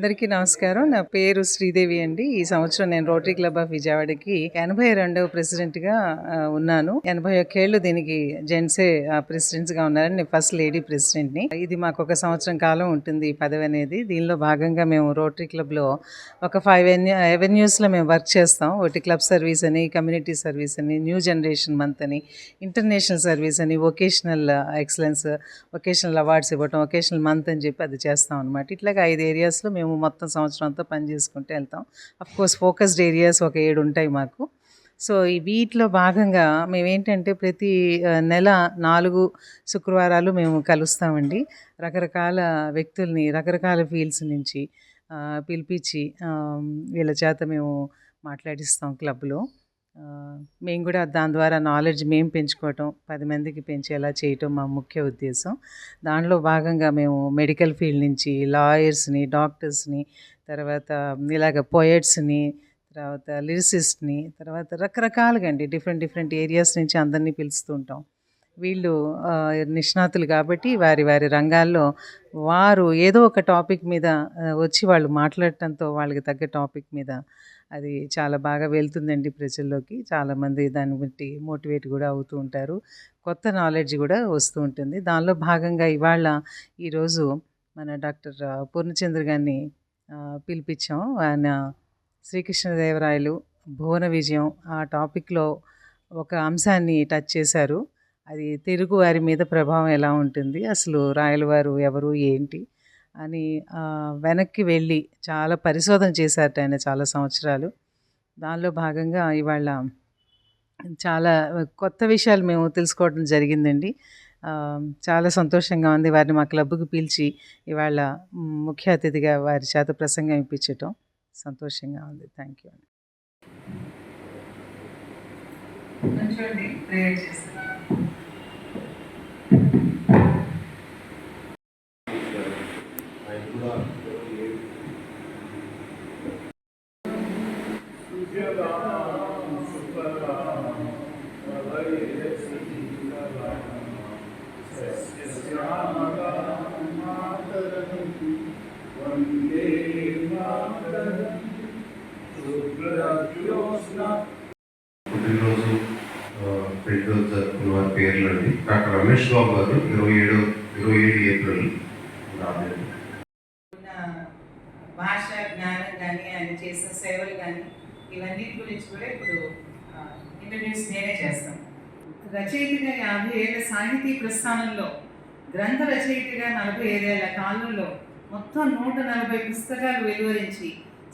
అందరికీ నమస్కారం. నా పేరు శ్రీదేవి అండి. ఈ సంవత్సరం నేను రోటరీ క్లబ్ ఆఫ్ విజయవాడకి 82వ ప్రెసిడెంట్‌గా ఉన్నాను. 81 ఏళ్ళు దీనికి జెంట్సే ప్రెసిడెంట్స్‌గా ఉన్నారని. నేను ఫస్ట్ లేడీ ప్రెసిడెంట్‌ని. ఇది మాకు ఒక సంవత్సరం కాలం ఉంటుంది ఈ పదవి అనేది. దీనిలో భాగంగా మేము రోటరీ క్లబ్‌లో ఒక 5 అవెన్యూస్‌లో మేము వర్క్ చేస్తాం. ఒకటి క్లబ్ సర్వీస్ అని, కమ్యూనిటీ సర్వీస్ అని, న్యూ జనరేషన్ మంత్ అని, ఇంటర్నేషనల్ సర్వీస్ అని, వొకేషనల్ ఎక్సలెన్స్, వొకేషనల్ అవార్డ్స్ ఇవ్వటం, వొకేషనల్ మంత్ అని చెప్పి అది చేస్తాం అనమాట. ఇట్లాగా 5 ఏరియాస్లో మేము మొత్తం సంవత్సరం అంతా పని చేసుకుంటూ వెళ్తాం. అఫ్కోర్స్ ఫోకస్డ్ ఏరియాస్ ఒక 7 ఉంటాయి మాకు. సో ఈ వీటిలో భాగంగా మేమేంటంటే ప్రతి నెల 4 శుక్రవారాలు మేము కలుస్తామండి. రకరకాల వ్యక్తుల్ని రకరకాల ఫీల్డ్స్ నుంచి పిలిపించి వీళ్ళ చేత మేము మాట్లాడిస్తాం క్లబ్లో. మేము కూడా దాని ద్వారా నాలెడ్జ్ మేము పెంచుకోవటం, 10 మందికి పెంచేలా చేయటం మా ముఖ్య ఉద్దేశం. దానిలో భాగంగా మేము మెడికల్ ఫీల్డ్ నుంచి లాయర్స్ని, డాక్టర్స్ని, తర్వాత ఇలాగ పోయట్స్ని, తర్వాత లిరిసిస్ట్ని, తర్వాత రకరకాలుగా అండి డిఫరెంట్ ఏరియాస్ నుంచి అందరినీ పిలుస్తూ ఉంటాం. వీళ్ళు నిష్ణాతులు కాబట్టి వారి వారి రంగాల్లో వారు ఏదో ఒక టాపిక్ మీద వచ్చి వాళ్ళు మాట్లాడటంతో వాళ్ళకి తగ్గ టాపిక్ మీద అది చాలా బాగా వెళ్తుందండి ప్రజల్లోకి. చాలామంది దాన్ని బట్టి మోటివేట్ కూడా అవుతూ ఉంటారు. కొత్త నాలెడ్జ్ కూడా వస్తూ ఉంటుంది. దానిలో భాగంగా ఈరోజు మన డాక్టర్ పూర్ణచంద్ర గారిని పిలిపించాం. ఆయన శ్రీకృష్ణదేవరాయలు భువన విజయం ఆ టాపిక్లో ఒక అంశాన్ని టచ్ చేశారు. అది తెలుగు వారి మీద ప్రభావం ఎలా ఉంటుంది, అసలు రాయలవారు ఎవరు ఏంటి అని వెనక్కి వెళ్ళి చాలా పరిశోధన చేశారట ఆయన చాలా సంవత్సరాలు. దానిలో భాగంగా ఇవాళ చాలా కొత్త విషయాలు మేము తెలుసుకోవడం జరిగిందండి. చాలా సంతోషంగా ఉంది వారిని మా క్లబ్‌కి పిలిచి ఇవాళ ముఖ్య అతిథిగా వారి చేత ప్రసంగం ఇప్పించటం సంతోషంగా ఉంది. థ్యాంక్ యూ అండి. కూర్చోండి, ప్రేయర్ చేస్తాను. పుట్టినరోజు పెళ్లి జరుపుకున్న వారి పేర్లు అండి. డాక్టర్ రమేష్ బాబు గారు 27 ఏప్రిల్. భాష జ్ఞానం కానీ ఆయన చేసిన సేవలు కానీ ఇవన్నీ గురించి కూడా ఇప్పుడు ఇంటర్వ్యూస్ నేనే చేస్తాను. రచయితగా 50 ఏళ్ల సాహితీ ప్రస్థానంలో, గ్రంథ రచయితగా 45 ఏళ్ల కాలంలో మొత్తం 140 పుస్తకాలు వెలువరించి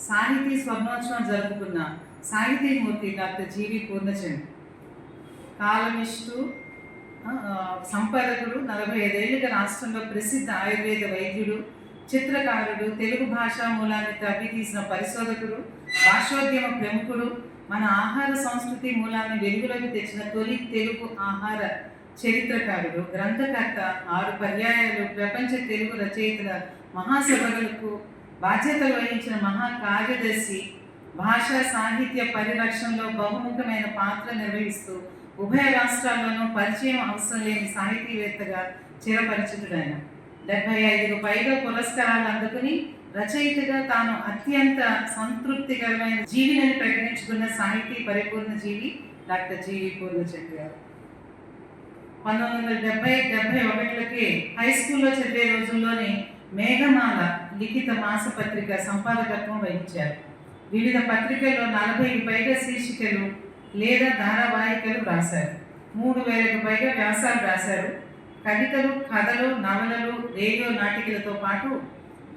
సాహితీ స్వర్ణోత్సవం జరుపుకున్న సాహితీమూర్తి డాక్టర్ జీవి పూర్ణచంద్. కాలమిస్టు, సంపాదకుడు, 45 ఏళ్ళుగా రాష్ట్రంలో ప్రసిద్ధ ఆయుర్వేద వైద్యుడు, చిత్రకారుడు, తెలుగు భాషా మూలాన్ని తవ్వి తీసిన పరిశోధకుడు, భాషోద్యమ ప్రముఖుడు, మన ఆహార సంస్కృతి మూలాన్ని వెలుగులోకి తెచ్చిన తొలి తెలుగు ఆహార చరిత్రకారుడు, గ్రంథకర్త, 6 పర్యాయాలు ప్రపంచ తెలుగు రచయితల మహాసభలకు బాధ్యతలు వహించిన మహాకార్యదర్శి, భాషా సాహిత్య పరిరక్షణలో బహుముఖమైన పాత్ర నిర్వహిస్తూ ఉభయ రాష్ట్రాల్లోనూ పరిచయం అవసరం లేని సాహితీవేత్తగా చిరపరిచితుడైన 75కు పైగా పురస్కారాలు అందుకుని రచయితగా తాను అత్యంత సంతృప్తికరమైన జీవిని ప్రకటించుకున్న సాహితీ పరిపూర్ణ జీవి డాక్టర్ జీవి పూర్ణచంద్ గారు. 1970-71లకే హై స్కూల్లో చదివే రోజుల్లోనే మేఘమాల లిఖిత మాసపత్రిక సంపాదకత్వం వహించారు. వివిధ పత్రికల్లో 40కి పైగా శీర్షికలు లేదా ధారావాహికలు రాశారు. 3000కు పైగా వ్యాసాలు రాశారు. కవితలు, కథలు, నవలలు, రేడియో నాటికలతో పాటు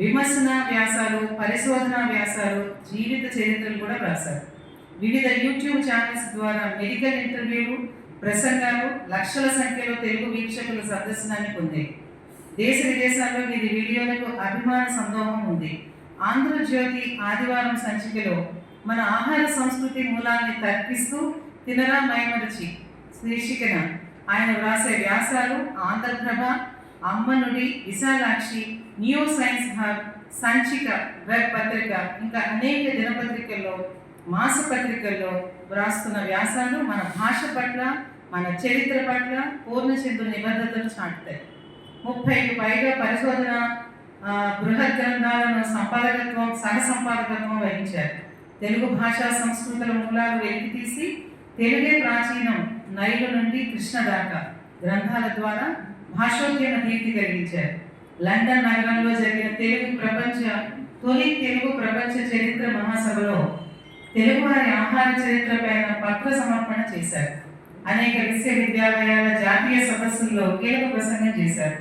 విమర్శన వ్యాసాలు, పరిశోధన వ్యాసాలు, జీవిత చరిత్రలు కూడా రాశారు. వివిధ యూట్యూబ్ ఛానల్స్ ద్వారా మెడికల్ ఇంటర్వ్యూలు, ప్రసంగాలు లక్షల సంఖ్యలో తెలుగు వీక్షకుల సదస్సునాన్ని పొందాయి. దేశ విదేశాల్లో వీరి వీడియోలకు అభిమాన సందోహం ఉంది. ఆంధ్రజ్యోతి ఆదివారం సంచికలో మన ఆహార సంస్కృతి మూలాన్ని తర్కిస్తూ తినరా మైమరచి శీర్షికన ఆయన వ్రాసే వ్యాసాలు Andhra Prabha, Ammanudi, Visalakshi, new science hub, Sanchika web పత్రిక ఇంకా అనేక దినపత్రికల్లో, మాసపత్రికల్లో వ్రాస్తున్న వ్యాసాలు మన భాష పట్ల, మన చరిత్ర పట్ల పూర్ణచంద్ర నిబద్ధతను చాటుతాయి. 30కి పైగా పరిశోధన బృహత్ గ్రంథాలను సహ సంపాదకత్వం వహించారు. తెలుగు భాషా సంస్కృతుల మూలాలు వెలికితీసి తెలుగే ప్రాచీనం నైలు నుండి కృష్ణ దాకా గ్రంథాల ద్వారా భాషోద్యమ కీర్తి కలిగించారు. లండన్ నగరంలో జరిగిన తొలి తెలుగు ప్రపంచ చరిత్ర మహాసభలో తెలుగువారి ఆహార చరిత్ర పైన పత్ర సమర్పణ చేశారు. అనేక విశ్వవిద్యాలయాల జాతీయ సదస్సుల్లో కీలక ప్రసంగం చేశారు.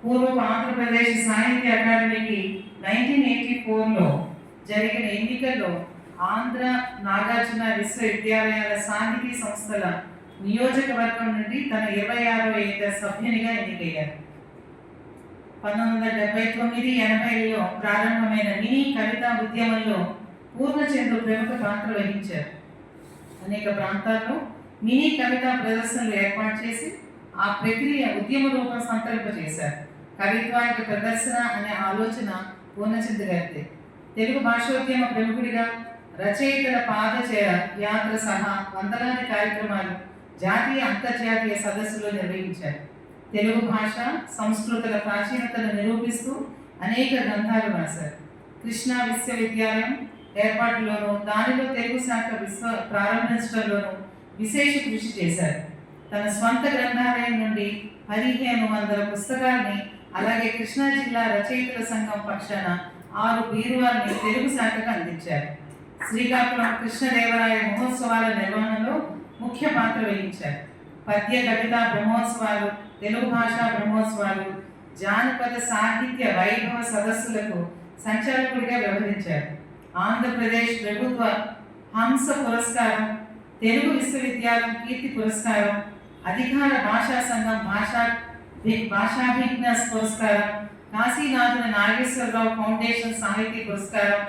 పూర్వపు ఆంధ్రప్రదేశ్ సాహిత్య అకాడమీకి 1984లో జరిగిన ఎన్నికల్లో ఆంధ్ర నాగార్జున విశ్వవిద్యాలయాల సాహితీ సంస్థల నియోజకవర్గం నుండి తన 26వ ఏట సభ్యునిగా ఎన్నికయ్యారు. 1979-80లో ప్రారంభమైన మినీ కవితా ఉద్యమంలో పూర్ణచంద్రు ప్రముఖ పాత్ర వహించారు. అనేక ప్రాంతాల్లో మినీ కవితా ప్రదర్శనలు ఏర్పాటు చేసి ఆ ప్రక్రియ ఉద్యమ రూపం సంకల్పజేశారు. కవిత్వానికి ప్రదర్శన అనే ఆలోచన పూర్ణచంద్ర గారిదే. తెలుగు భాషోద్యమ ప్రముఖుడిగా రచయితల పాదచేర యాత్ర సహా వందలాది కార్యక్రమాలు జాతీయ అంతర్జాతీయ సదస్సులో నిర్వహించారు. తెలుగు భాష సంస్కృతుల ప్రాచీనతను నిరూపిస్తూ అనేక గ్రంథాలు రాశారు. కృష్ణా విశ్వవిద్యాలయం ఏర్పాటులోనూ దానిలో తెలుగు శాఖ ప్రారంభించడంలోనూ విశేష కృషి చేశారు. తన స్వంత గ్రంథాలయం నుండి 1500 పుస్తకాల్ని, అలాగే కృష్ణా జిల్లా రచయితల సంఘం పక్షాన 6 బీరువాల్ని తెలుగు శాఖకు అందించారు. శ్రీకాకుళం కృష్ణదేవరాయ మహోత్సవాల నిర్వహణలో ముఖ్య పాత్ర వహించారు. పద్య కవితా బ్రహ్మోత్సవాలు, తెలుగు భాషా బ్రహ్మోత్సవాలు, జానపద సాహిత్య వైభవ సదస్సులకు సంచాలకుడిగా వ్యవహరించారు. ఆంధ్రప్రదేశ్ ప్రభుత్వ హంస పురస్కారం, తెలుగు విశ్వవిద్యాలయం కీర్తి పురస్కారం, అధికార భాషా సంఘం భాషాభిజ్ఞ పురస్కారం, కాశీనాథుల నాగేశ్వరరావు ఫౌండేషన్ సాహితీ పురస్కారం,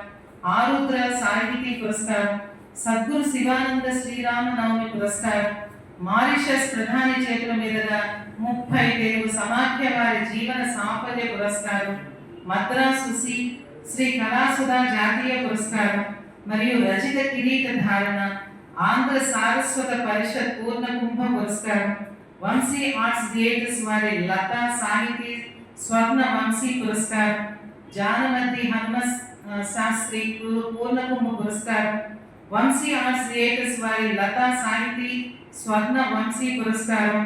ఆరుద్ర సాహితీ పురస్కారం, సద్గురు శివానంద శ్రీరామ నవమి పురస్కారం, మారిషస్ ప్రధాని చేతుల మీదుగా 30 తెలుగు సమాఖ్య వారి జీవన సాఫల్య పురస్కారం, మద్రాసు శ్రీ కళాసుధా జాతీయ పురస్కారం మరియు రచిత కిరీట ధారణ, ఆంధ్ర సారస్వత పరిషత్ పూర్ణ కుంభ పురస్కారం, వంశీ ఆర్ట్స్ థియేటర్స్ వారి లతా సాహితీ స్వర్ణ వంశీ పురస్కారం, జానమతి హనుమస్ శాస్త్రి పూర్ణ కుంభ పురస్కారం, వంశీ ఆర్ట్స్ థియేటర్స్ వారి లతా సాహితీ స్వర్ణ వంశీ పురస్కారం,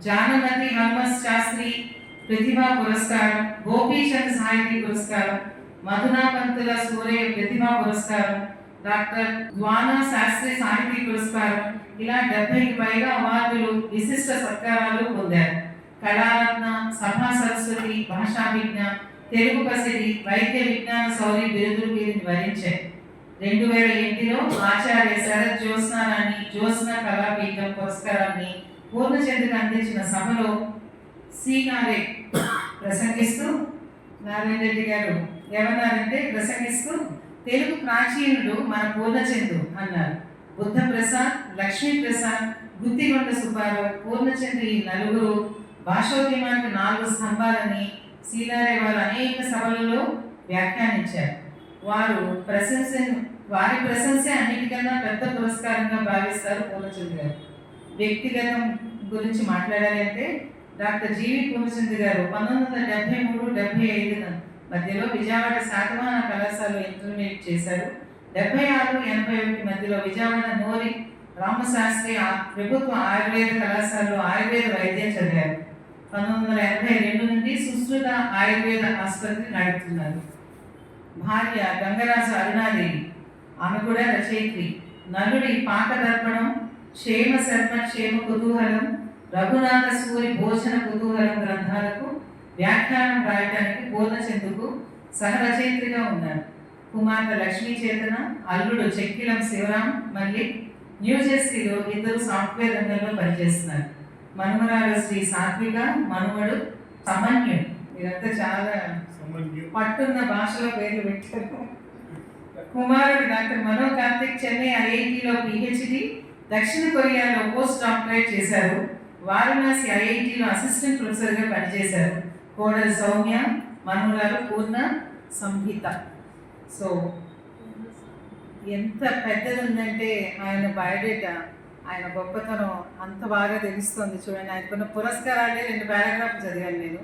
జానమతి హనుమస్ శాస్త్రి ప్రతిభా పురస్కారం, గోపీచంద్ సాహితీ పురస్కారం, మధునా పంతుల సూర్య ప్రతిభా పురస్కారం, డాక్టర్ ద్వానా శాస్త్రి సాహితీ పురస్కారం, ఇలా 70కి పైగా అవార్డులు, విశిష్ట సత్కారాలు పొందారు. కళారత్న, సభా సరస్వతి, భాషాభిజ్ఞ, తెలుగు పసిడి, వైద్య విజ్ఞాన శౌర్య బిరుదులు వీరిని వరించాయి. 2008లో ఆచార్య శరత్ జ్యోత్స్న కళాపీఠం పురస్కారాన్ని పూర్ణచంద్రకి అందించిన సభలో సీనారే ప్రసంగిస్తూ నారాయణ రెడ్డి గారు ఏమన్నారంటే, ప్రసంగిస్తూ తెలుగు ప్రాచీనుడు మన పూర్ణచంద్రు అన్నారు. బుద్ధ ప్రసాద్, లక్ష్మీ ప్రసాద్, గుత్తిగొండ సుబ్బారావు, పూర్ణచంద్ర ఈ నలుగురు భాషోద్యమానికి 4 స్తంభాలని సీనారే వారు అనేక సభలలో వ్యాఖ్యానించారు. వారి ప్రశంసే అన్నిటికన్నా పెద్ద పురస్కారంగా భావిస్తారు పూర్ణచంద్ర గారు. వ్యక్తిగతం గురించి మాట్లాడాలి అంటే, డాక్టర్ జీవి పూర్ణచంద్ర గారు 1973-75 మధ్యలో విజయవాడ శాతవాహన కళాశాలలో ఇంటర్మీడియట్ చేశారు. 76-81 మధ్యలో విజయవాడ నోరి రామశాస్త్రి ప్రభుత్వ ఆయుర్వేద కళాశాలలో ఆయుర్వేద వైద్యం చదివారు. 1982 నుండి సుశ్రుత ఆయుర్వేద ఆసుపత్రి నడుపుతున్నారు. భార్య గంగరాజు అరుణాదేవి, ఆమె కూడా రచయిత్రి. నలుడి పాకదర్పణం, క్షేమ శర్మ క్షేమ కుతూహలం, రఘునాథ సూరి భోజన కుతూహలం గ్రంథాలకు వ్యాఖ్యానం రాయటానికి పూర్ణచంద్రుకు సహరచయిత్రిగా ఉన్నారు. కుమార్తె లక్ష్మీ చేతన, అల్లుడు చెక్కిలం శివరాం మల్లిక్ న్యూజెర్సీలో ఇద్దరు సాఫ్ట్వేర్ రంగంలో పనిచేస్తున్నారు. మనుమరాలు శ్రీ సాత్విక, మనుమడు సమన్యుడు. ఇదంతా చాలా పట్టున్న భాషలో పేర్లు పెట్టారు. కుమారుడు డాక్టర్ మనో కార్తిక్ చెన్నై ఐఐటిలో పిహెచ్డి, దక్షిణ కొరియాలో పోస్ట్ డాక్టరేట్ చేశారు. వారణాసి ఐఐటిలో అసిస్టెంట్ ప్రొఫెసర్గా పనిచేశారు. కోడలు సౌమ్య, మనుమరాలు పూర్ణ సంహిత. సో ఎంత పెద్దది ఉందంటే ఆయన బయోడేటా, ఆయన గొప్పతనం అంత బాగా తెలుస్తుంది. చూడండి, ఆయనకున్న పురస్కారాలే 2 పారాగ్రాఫ్లు చదివాను నేను.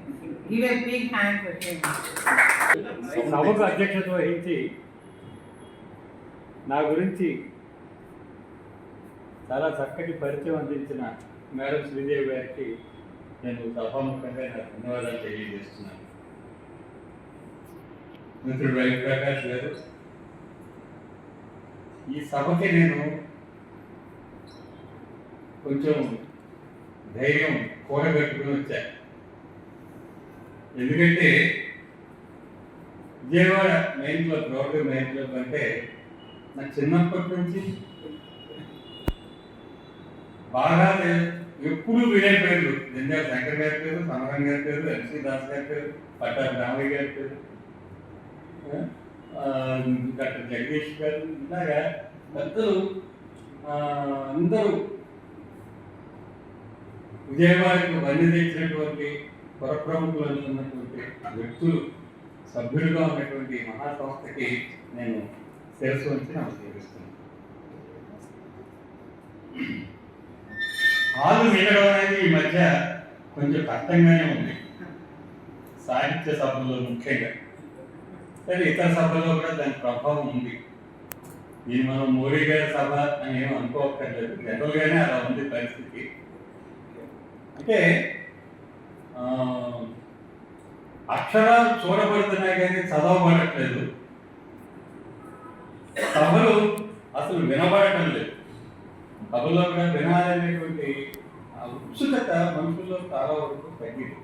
Give a big hand for him. సభకు అధ్యక్షత వహించి నా గురించి చాలా చక్కటి పరిచయం అందించిన మేడం శ్రీదేవి గారికి నేను సభాముఖంగా నా ధన్యవాదాలు తెలియజేస్తున్నాను. మిత్రుడు రవి ప్రకాష్ గారు, ఈ సభకి నేను కొంచెం ధైర్యం కూడగట్టుకుని వచ్చాను. ఎందుకంటే Vijayawada main club, road main club అంటే నాకు చిన్నప్పటి నుంచి బాగా ఎప్పుడు వినే పేర్లు. జంజాల శంకర్ గారి పేరు, సమరం గారి పేరు, ఎల్సీ దాస్ గారి పేరు, పట్టాభి రామయ్య గారి పేరు, డాక్టర్ జగదీష్ గారు, ఇలాగా పెద్దలు అందరూ విజయవాడకు వన్ని తెచ్చినటువంటి పురప్రముఖులు అనుకున్నటువంటి వ్యక్తులు సభ్యులుగా ఉన్నటువంటి మహాసంస్థకి నేను శిరస్సు వంచి నమస్కరిస్తున్నాను. హాలు నిలడం అనేది ఈ మధ్య కొంచెం కష్టంగానే ఉంది, సాహిత్య సభల్లో ముఖ్యంగా. సరే, ఇతర సభల్లో కూడా దాని ప్రభావం ఉంది. ఇది మనం మోడీ గారి సభ అని ఏం అనుకోక్కర్లేదు, జనరల్గానే అలా ఉంది పరిస్థితి. అంటే అక్షరాలు చూడబడుతున్నాయి కానీ చదవబడట్లేదు, సభలు అసలు వినబడటం లేదు. సభలో కూడా వినాలనేటువంటి ఉత్సుకత మనుషుల్లో చాలా వరకు తగ్గింది.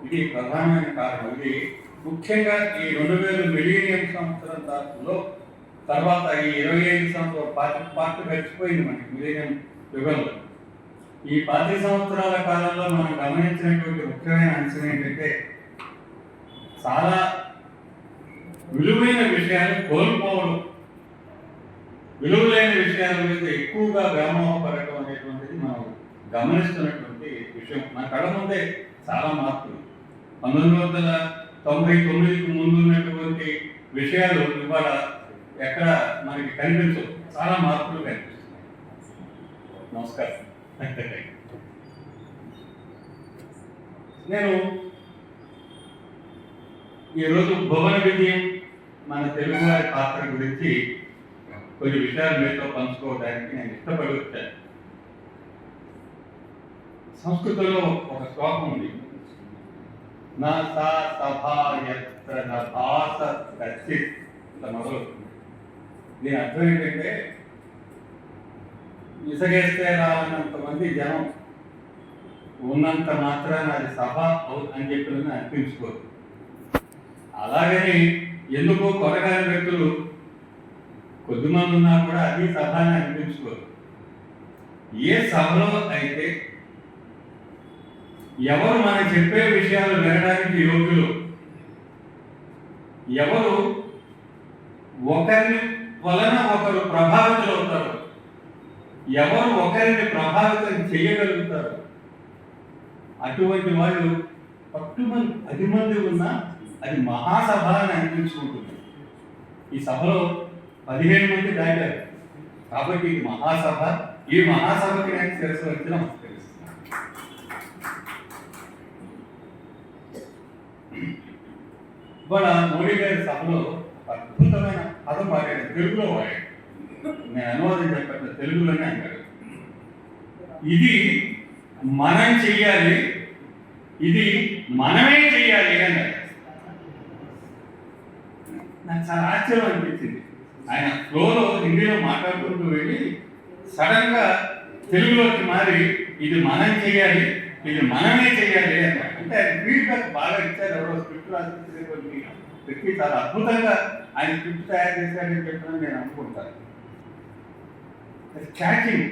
ఇది ప్రధానమైన కారణం. ఇది ముఖ్యంగా ఈ 2000 మిలీనియం సంవత్సరంలో తర్వాత ఈ 25 సంవత్సరాలు పార్టీ గడిచిపోయింది మనకి మిలీనియం యుగంలో. ఈ 10 సంవత్సరాల కాలంలో మనం గమనించినటువంటి ముఖ్యమైన అంశం ఏంటంటే చాలా విలువైన విషయాలు కోల్పోవడం, విలువలైన విషయాల మీద ఎక్కువగా వ్యామోహపడటం అనేటువంటిది మనం గమనిస్తున్నటువంటి విషయం. మన కళ్ళ ముందే చాలా మార్పులు. 1999కు ముందు ఉన్నటువంటి విషయాలు ఇవాళ ఎక్కడ మనకి కనిపించవు, చాలా మార్పులు కనిపిస్తున్నాయి. నమస్కారం. నేను ఈరోజు భువన విజయం మన తెలుగు వారి పాత్ర గురించి కొన్ని విషయాలు మీతో పంచుకోవడానికి నేను ఇష్టపడి వచ్చాను. సంస్కృతంలో ఒక శ్లోకం ఉంది, నా సా సభాయత్ర భాస కచ్చిత్, ఇట్లా మొదలవుతుంది. దీని అర్థం ఏంటంటే ఇసగేస్తే రానంత మంది జనం ఉన్నంత మాత్రాన అది సభ అని చెప్పినది అనిపించుకోరు. అలాగని ఎందుకో కొరగాని వ్యక్తులు కొద్దిమంది ఉన్నా కూడా అది సభ అని అనిపించుకోరు. ఏ సభలో అయితే ఎవరు మనం చెప్పే విషయాలు వినడానికి యోగ్యులు, ఎవరు ఒకరి వలన ఒకరు ప్రభావితులవుతారు, ఎవరు ఒకరిని ప్రభావితం చేయగలుగుతారు, అటువంటి వాళ్ళు 10 మంది ఉన్నా అది మహాసభ అని అనిపించుకుంటుంది. ఈ సభలో 15 మంది దాటారు కాబట్టి ఇది మహాసభ. ఈ మహాసభకి నేను శిరస్సు వచ్చి నమస్కరిస్తున్నాను. ఇవాళ మోడీ గారి సభలో అద్భుతమైన పదం వాడాడు, తెలుగులో వాడాడు. నేను అనువాదం చెప్పట్లేదు, తెలుగులోనే అన్నాడు. ఇది మనం చెయ్యాలి, ఇది మనమే చెయ్యాలి అన్నాడు. నాకు చాలా ఆశ్చర్యం అనిపించింది. ఆయన ఫ్లోలో హిందీలో మాట్లాడుకుంటూ వెళ్ళి సడన్ గా తెలుగులోకి మారి ఇది మనం చెయ్యాలి, ఇది మనమే చెయ్యాలి అన్నాడు. అంటే ఆయన ఫీడ్బ్యాక్ బాగా ఇచ్చారు. ఎవరో స్క్రిప్ట్ రాసినటువంటి వ్యక్తి చాలా అద్భుతంగా ఆయన స్క్రిప్ట్ తయారు చేశాడని చెప్పడం నేను అనుకుంటాను. క్యాచింగ్.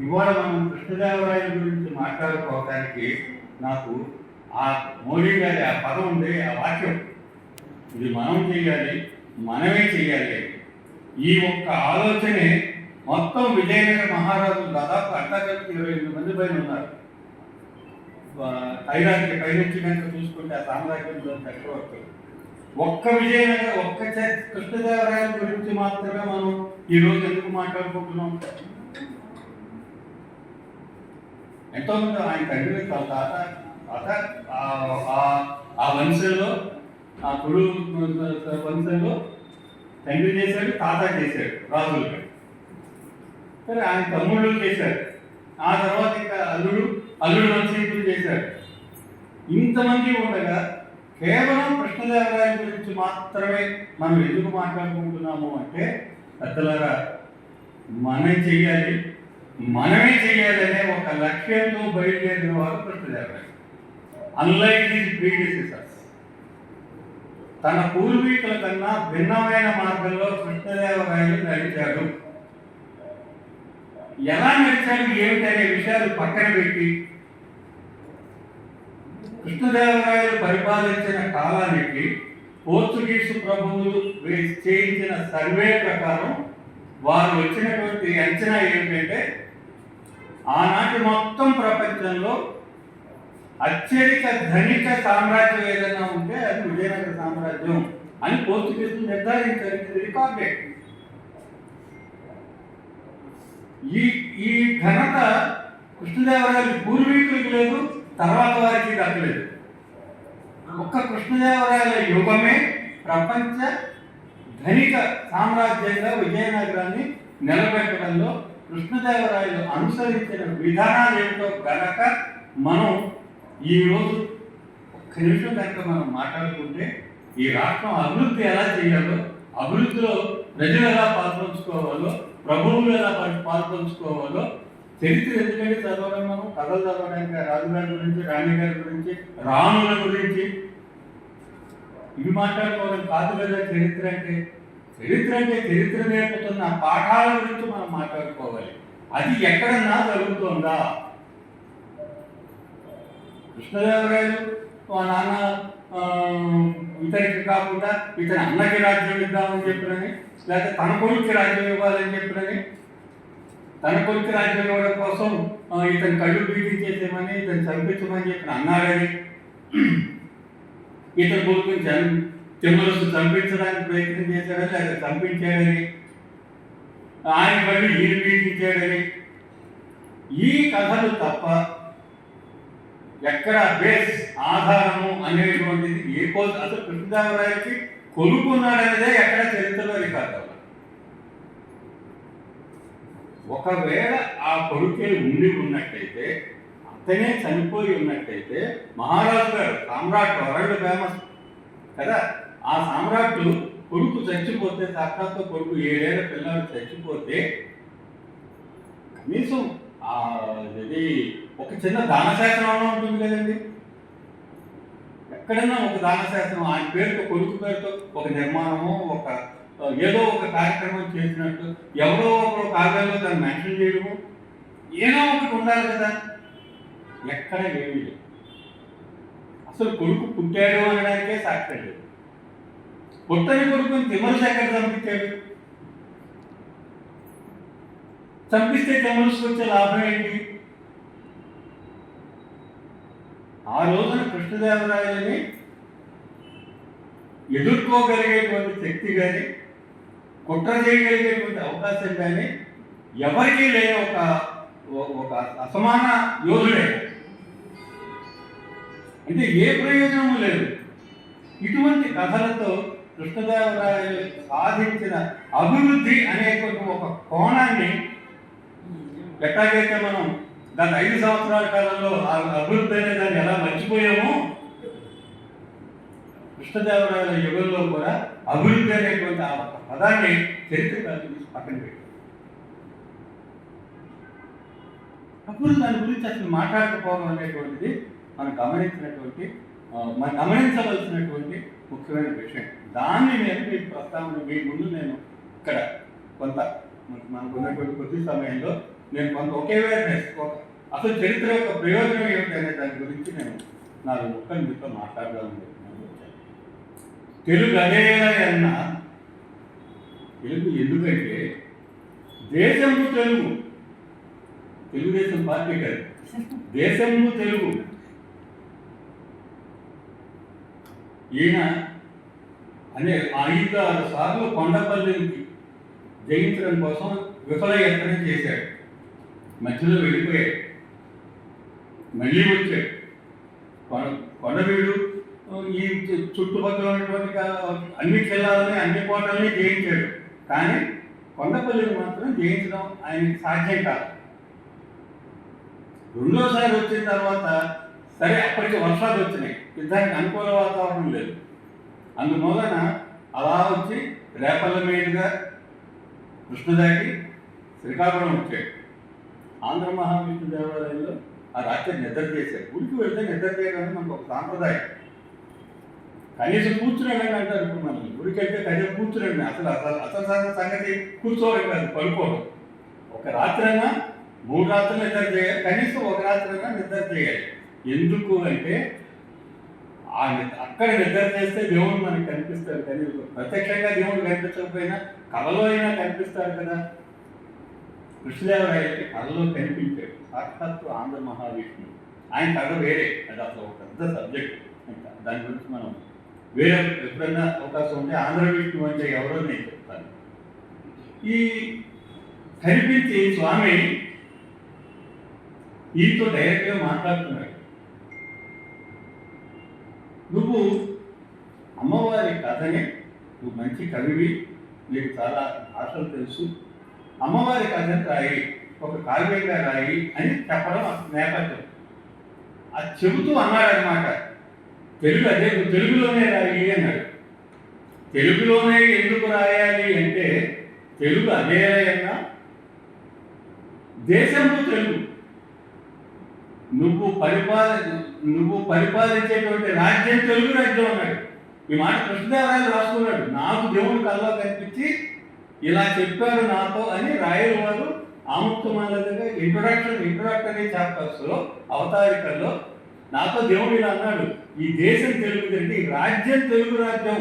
ఇవాళ మనం కృష్ణదేవరాయల గురించి మాట్లాడుకోవడానికి నాకు ఆ మోడీ గారి ఆ పదం ఉంది, ఆ వాక్యం, ఇది మనం చెయ్యాలి, మనమే చెయ్యాలి. ఈ ఒక్క ఆలోచనే మొత్తం విజయనగర మహారాజులు దాదాపు అట్లాగలికి 28 మంది పైన ఉన్నారు. ఐరానికి పైనుంచి కనుక చూసుకుంటే ఆ సామ్రాజ్యంలో చక్రవర్తులు ఒక్క విజయనగర ఒక్క కృష్ణదేవరాయల గురించి మాత్రమే మనం ఈ రోజు ఎందుకు మాట్లాడుకుంటున్నాం? ఎంతో మంది ఆయన తండ్రి తాత తాత ఆ వంశంలో ఆ కుడు వంశంలో తండ్రి చేశాడు, తాత చేశాడు రాజులుగా. సరే ఆయన తమ్ముళ్ళు చేశారు, ఆ తర్వాత ఇంకా అల్లుడు వంశీకులు చేశారు. ఇంతమంది ఉండగా కేవలం కృష్ణదేవరాయ గురించి మాత్రమే మనం ఎందుకు మాట్లాడుకుంటున్నాము అంటే, పెద్దలారా మనమే చెయ్యాలి అనే ఒక లక్ష్యంతో బయలుదేరిన వారు కృష్ణదేవరాయ. అన్లైక్ హిస్ ప్రీడిసెసర్స్, తన పూర్వీకుల కన్నా భిన్నమైన మార్గంలో కృష్ణదేవరాయలు నడిచాడు. ఎలా నడిచాడు ఏమిటనే విషయాలు పక్కన పెట్టి, కృష్ణదేవరాయలు పరిపాలించిన కాలానికి పోర్చుగీసు ప్రభువులు చేయించిన సర్వే ప్రకారం వారు వచ్చినటువంటి అంచనా ఏమిటంటే, ఆనాటి మొత్తం ప్రపంచంలో అత్యధిక ధనిక సామ్రాజ్యం ఏదైనా ఉంటే అది విజయనగర సామ్రాజ్యం అని పోర్చుగీసులు నిర్ధారించారు. ఇది రికార్డెడ్. ఈ ఘనత కృష్ణదేవరాయలు పూర్వీకులకు లేదు, తర్వాత వారికి దక్కలేదు. ఒక్క కృష్ణదేవరాయల యుగమే ప్రపంచ ధనిక సామ్రాజ్యంగా విజయనగరాన్ని నిలబెట్టడంలో కృష్ణదేవరాయలు అనుసరించిన విధానాలు ఏమిటో గనక మనం ఈరోజు ఒక్క నిమిషం కనుక మనం మాట్లాడుకుంటే, ఈ రాష్ట్రం అభివృద్ధి ఎలా చేయాలో, అభివృద్ధిలో ప్రజలు ఎలా పాల్పంచుకోవాలో, ప్రభువులు ఎలా పాల్పంచుకోవాలో చరిత్ర ఎందుకంటే చదవడం, మనం కథలు చదవడానికి రాజుగారి గురించి, రాణిగారి గురించి, రాణుల గురించి ఇవి మాట్లాడుకోవడం కాదు కదా చరిత్ర అంటే. చరిత్ర నేర్పుతున్న పాఠాల గురించి మనం మాట్లాడుకోవాలి. అది ఎక్కడన్నా జరుగుతుందా? కృష్ణదేవరాయలు నాన్న ఇతనికి కాకుండా ఇతని అన్నకి రాజ్యం ఇద్దామని చెప్పినని, లేకపోతే తన కొడుకు రాజ్యం ఇవ్వాలని చెప్పినని, తన కొడుకు రాజ్యం ఇవ్వడం కోసం ఇతని కళ్ళు పీడించేసేమని, ఇతను చంపించమని చెప్పిన అన్నాడని, ఇతని కొడుకుని తిమ్మరుసు చంపించడానికి ప్రయత్నం చేశాడని, లేదా చంపించాడని, ఆయన బట్టి ఈయన పీడించాడని, ఈ కథలు తప్ప ఎక్కడ బేస్ ఆధారము అనేటువంటిది అసలు కృష్ణదేవరాయలకి కొనుక్కున్నాడనేదే ఎక్కడ చరిత్రలో రికార్డు. ఒకవేళ ఆ కొడుకే ఉన్నట్టయితే, అతనే చనిపోయి ఉన్నట్టయితే, మహారాజు గారు సామ్రాట్ వరల్డ్ ఫేమస్ కదా, ఆ సామ్రాట్ కొడుకు చచ్చిపోతే, సాక్షాత్తు కొడుకు 7 ఏళ్ల పిల్లలు చచ్చిపోతే, కనీసం ఇది ఒక చిన్న దానశాసనం ఉంటుంది కదండి. ఎక్కడైనా ఒక దానశాసనం ఆయన పేరుతో, కొడుకు పేరుతో ఒక నిర్మాణము, ఒక ఏదో ఒక కార్యక్రమం చేసినట్టు ఎవరో ఒకరు కావ్యాల్లో దాన్ని మెన్షన్ చేయడము, ఏదో ఒకటి ఉండాలి కదా. ఎక్కడ ఏమీ లేదు. అసలు కొడుకు పుట్టాడు అనడానికే సాక్ష్యం లేదు. పుట్టని కొడుకుని తిమ్మరుసు ఎక్కడ చంపించాడు? చంపిస్తే తిమ్మరుసుకు వచ్చే లాభం ఏంటి? ఆ రోజున కృష్ణదేవరాయలని ఎదుర్కోగలిగేటువంటి శక్తి కానీ, కుట్ర చేయగలిగేటువంటి అవకాశం కానీ ఎవరికీ లేని ఒక అసమాన యోధుడే. అంటే ఏ ప్రయోజనము లేదు. ఇటువంటి కథలతో కృష్ణదేవరాయలు సాధించిన అభివృద్ధి అనేటువంటి ఒక కోణాన్ని ఎట్లాగైతే మనం గత 5 సంవత్సరాల కాలంలో అభివృద్ధి అనే దాన్ని ఎలా మర్చిపోయామో, కృష్ణదేవరాయల యుగంలో కూడా అభివృద్ధి అనేటువంటి ఆ పదాన్ని చరిత్రకారులు తీసి పక్కన పెట్టారు. అప్పుడు దాని గురించి అసలు మాట్లాడకపోవడం అనేటువంటిది మనం గమనించవలసినటువంటి ముఖ్యమైన విషయం. దాన్ని నేను మీ ప్రస్తావన మీ ముందు నేను ఇక్కడ కొంత మనకు ఉన్నటువంటి కొద్ది సమయంలో నేను కొంత ఒకే అవేర్నెస్, అసలు చరిత్ర యొక్క ప్రయోజనం ఏమిటి అనే దాని గురించి నేను 4 ముక్కలు మీతో మాట్లాడదామని వచ్చాను. తెలుగు అదేలా అన్నా, తెలుగు ఎందుకంటే దేశము తెలుగు, తెలుగుదేశం పార్టీ కాదు, దేశము తెలుగు. ఈయన 5-6 సార్లు కొండపల్లిని జయించడం కోసం విఫల యత్నం చేశాడు. మధ్యలో వెళ్ళిపోయాడు, మళ్ళీ వచ్చాడు. కొండవీడు ఈ చుట్టుపక్కల ఉన్నటువంటి అన్ని జిల్లాలని అన్ని కోటల్ని జయించాడు, కానీ కొండపల్లిని మాత్రం జయించడం ఆయనకి సాధ్యం కాదు. రెండోసారి వచ్చిన తర్వాత సరే అప్పటికి వర్షాలు వచ్చినాయి, యుద్ధానికి అనుకూల వాతావరణం లేదు. అందుమూలన అలా వచ్చి రేపల్ల మీదుగా కృష్ణ దాటి శ్రీకాకుళం వచ్చాడు. ఆంధ్ర మహావిష్ణు దేవాలయంలో ఆ రాత్రి నిద్ర చేశారు. గుడికి వెళ్తే నిద్ర చేయడం మనకు ఒక సాంప్రదాయం. కనీసం కూర్చుని అంటారు. ఇప్పుడు మనం గుడికి వెళ్తే కనీసం కూర్చుని అసలు అసలు అసలు సంగతి కూర్చోవడం కాదు, పడుకోవడం. ఒక రాత్రైనా 3 రాత్రులు నిద్ర చేయాలి, కనీసం ఒక రాత్రైనా నిద్ర చేయాలి. ఎందుకు అంటే అక్కడ నిద్ర చేస్తే దేవుడు మనకి కనిపిస్తాడు, కానీ ప్రత్యక్షంగా దేవుడు కనిపించకపోయినా కళలో అయినా కనిపిస్తాడు కదా. కృష్ణదేవరాయలకి కళలో కనిపించాడు సాక్షాత్తు ఆంధ్ర మహావిష్ణువు. ఆయన కథ వేరే, అది అసలు ఒక పెద్ద సబ్జెక్ట్. దాని గురించి మనం వేరే ఎప్పుడైనా అవకాశం ఉంటే ఆంధ్ర విష్ణువు అంటే ఎవరో నేను చెప్తాను. ఈ కనిపించి స్వామి ఈతో డైరెక్ట్గా మాట్లాడుతున్నాడు. నువ్వు అమ్మవారి కథని, నువ్వు మంచి కవివి, నీకు చాలా భాషలు తెలుసు, అమ్మవారి కథని రాయి, ఒక కావ్యంగా రాయి అని చెప్పడం నేపథ్యం. అది చెబుతూ అన్నాడనమాట. తెలుగు అదే, తెలుగులోనే రాయి అన్నాడు. తెలుగులోనే ఎందుకు రాయాలి అంటే తెలుగు అదే అన్నా, దేశంలో తెలుగు, నువ్వు పరిపాలించేటువంటి రాజ్యం తెలుగు రాజ్యం అన్నాడు. ఈ మాట కృష్ణదేవరాయలు రాసుకున్నాడు. నాకు దేవుడు కల్లో కనిపించి ఇలా చెప్పారు నాతో అని రాయల వారు ఆముక్తమాలగా ఇంట్రొడక్టరీ చాప్టర్స్లో అవతారికల్లో నాతో దేవుడు ఇలా అన్నాడు, ఈ దేశం తెలుగు అంటే ఈ రాజ్యం తెలుగు రాజ్యం.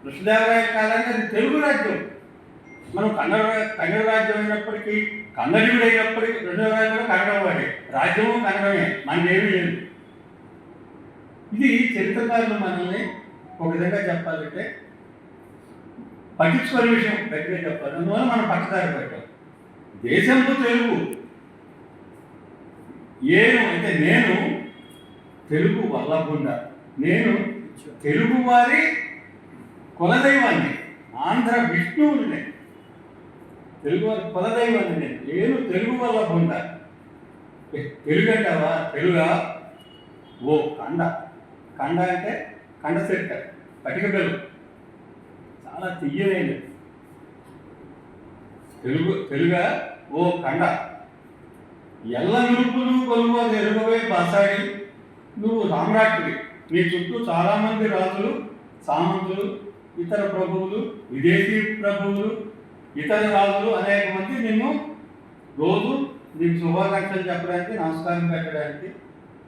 కృష్ణదేవరాయల కాలానికి అది తెలుగు రాజ్యం. మనం కన్నడ రాజ్యం అయినప్పటికీ, కన్నడిగుడు అయినప్పటికీ కృష్ణదేవరాయలు కూడా కన్నడం వాడే, రాజ్యము కన్నడమే, మనదేమీ లేదు. ఇది చరిత్రకారులు మనల్ని ఒక విధంగా చెప్పాలంటే పట్టించుకునే విషయం గట్టిగా చెప్పాలి. అందువల్ల మనం పక్కదారి పెట్టాం. దేశంలో తెలుగు అంటే నేను తెలుగు వల్లభుండ, నేను తెలుగువారి కులదైవాన్ని, ఆంధ్ర విష్ణువుని, తెలుగువారి కులదైవాన్ని నేను తెలుగు వల్లభుండ. తెలుగు అంటావా? తెలుగా? ఓ కండ అంటే కండ చెట్ట, పటిక బెల్లం, చాలా తియ్యలేదు. తెలుగా? ఓ కండ, ఎల్ల నురుపులు కొలువ ఎరుగవే బాసాడి, నువ్వు సామ్రాట్టువి, నీ చుట్టూ చాలామంది రాజులు, సామంతులు, ఇతర ప్రభువులు, విదేశీ ప్రభువులు, ఇతర రాజులు అనేక మంది నిన్ను రోజు నీకు శుభాకాంక్షలు చెప్పడానికి, నమస్కారం పెట్టడానికి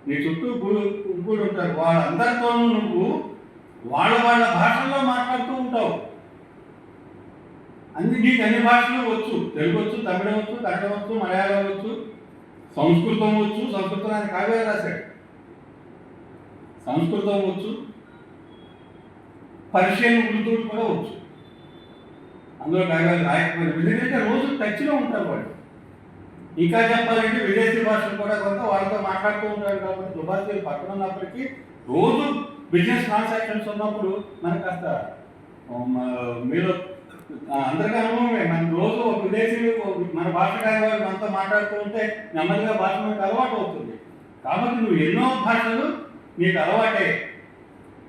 నీ చుట్టూ గుడి ఉంటారు. వాళ్ళందరితోనూ నువ్వు వాళ్ళ భాషల్లో మాట్లాడుతూ ఉంటావు. నీకు అన్ని భాషలు వచ్చు. తెలుగు వచ్చు, తమిళం వచ్చు, కన్నడం వచ్చు, మలయాళం వచ్చు, సంస్కృతం వచ్చు. సంస్కృతం ఆయన కావ్యాలు రాశాడు. సంస్కృతం వచ్చు, పర్షియన్, ఉర్దూ కూడా వచ్చు. అందులో కావ్యాలు రాయకపోయినా ఎందుకంటే రోజు టచ్లో ఉంటారు వాళ్ళు. ఇంకా చెప్పాలంటే విదేశీ భాషలు కూడా కొంత వాళ్ళతో మాట్లాడుతూ ఉంటారు కాబట్టి దుబాతీలు పక్కన ఉన్నప్పటికీ రోజు బిజినెస్ ట్రాన్సాక్షన్స్ ఉన్నప్పుడు మనకు కాస్త మీరు అందరికీ అనుభవమే. మన రోజు ఒక విదేశీయులు మన భాషకారి వాళ్ళు మనతో మాట్లాడుతూ ఉంటే నెమ్మదిగా భాష మనకు అలవాటు అవుతుంది. కాబట్టి నువ్వు ఎన్నో భాషలు నీకు అలవాటే.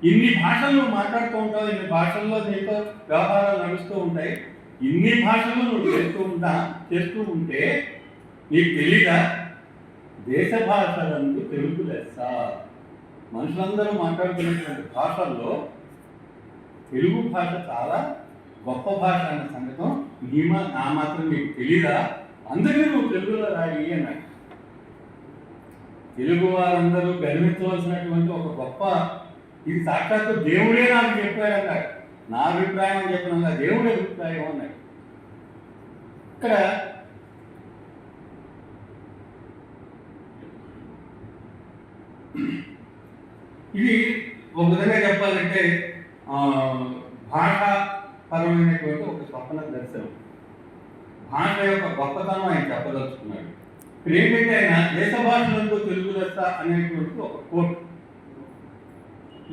ఇన్ని భాషలు నువ్వు మాట్లాడుతూ ఉంటావు, ఇన్ని భాషల్లో నీతో వ్యవహారాలు నడుస్తూ ఉంటాయి. ఇన్ని భాషలు నువ్వు చేస్తూ ఉంటే నీకు తెలీదా? దేశ భాషలందు తెలుగు లెస్స. మనుషులందరూ మాట్లాడుతున్నటువంటి భాషల్లో తెలుగు భాష చాలా గొప్ప భాష అన్న సంగతం నా మాత్రం నీకు తెలీదా? అందుకే నువ్వు తెలుగులో రాయి అన్నాడు. తెలుగు వారందరూ గర్వించవలసినటువంటి ఒక గొప్ప, ఇది సాక్షాత్తు దేవుడే నాకు చెప్పాడు అన్నాడు. నా అభిప్రాయం చెప్పిన దేవుడి అభిప్రాయం అన్నాడు. ఇక్కడ ఇది ఒక విధంగా చెప్పాలంటే భాషాపరమైనటువంటి ఒక స్వప్న దర్శనం. భాష యొక్క గొప్పతనం ఆయన చెప్పదలుచుకున్నాడు. ఇప్పుడు ఏంటంటే ఆయన దేశ భాషలందు తెలుగు లెస్స అనేటువంటి ఒక కోట్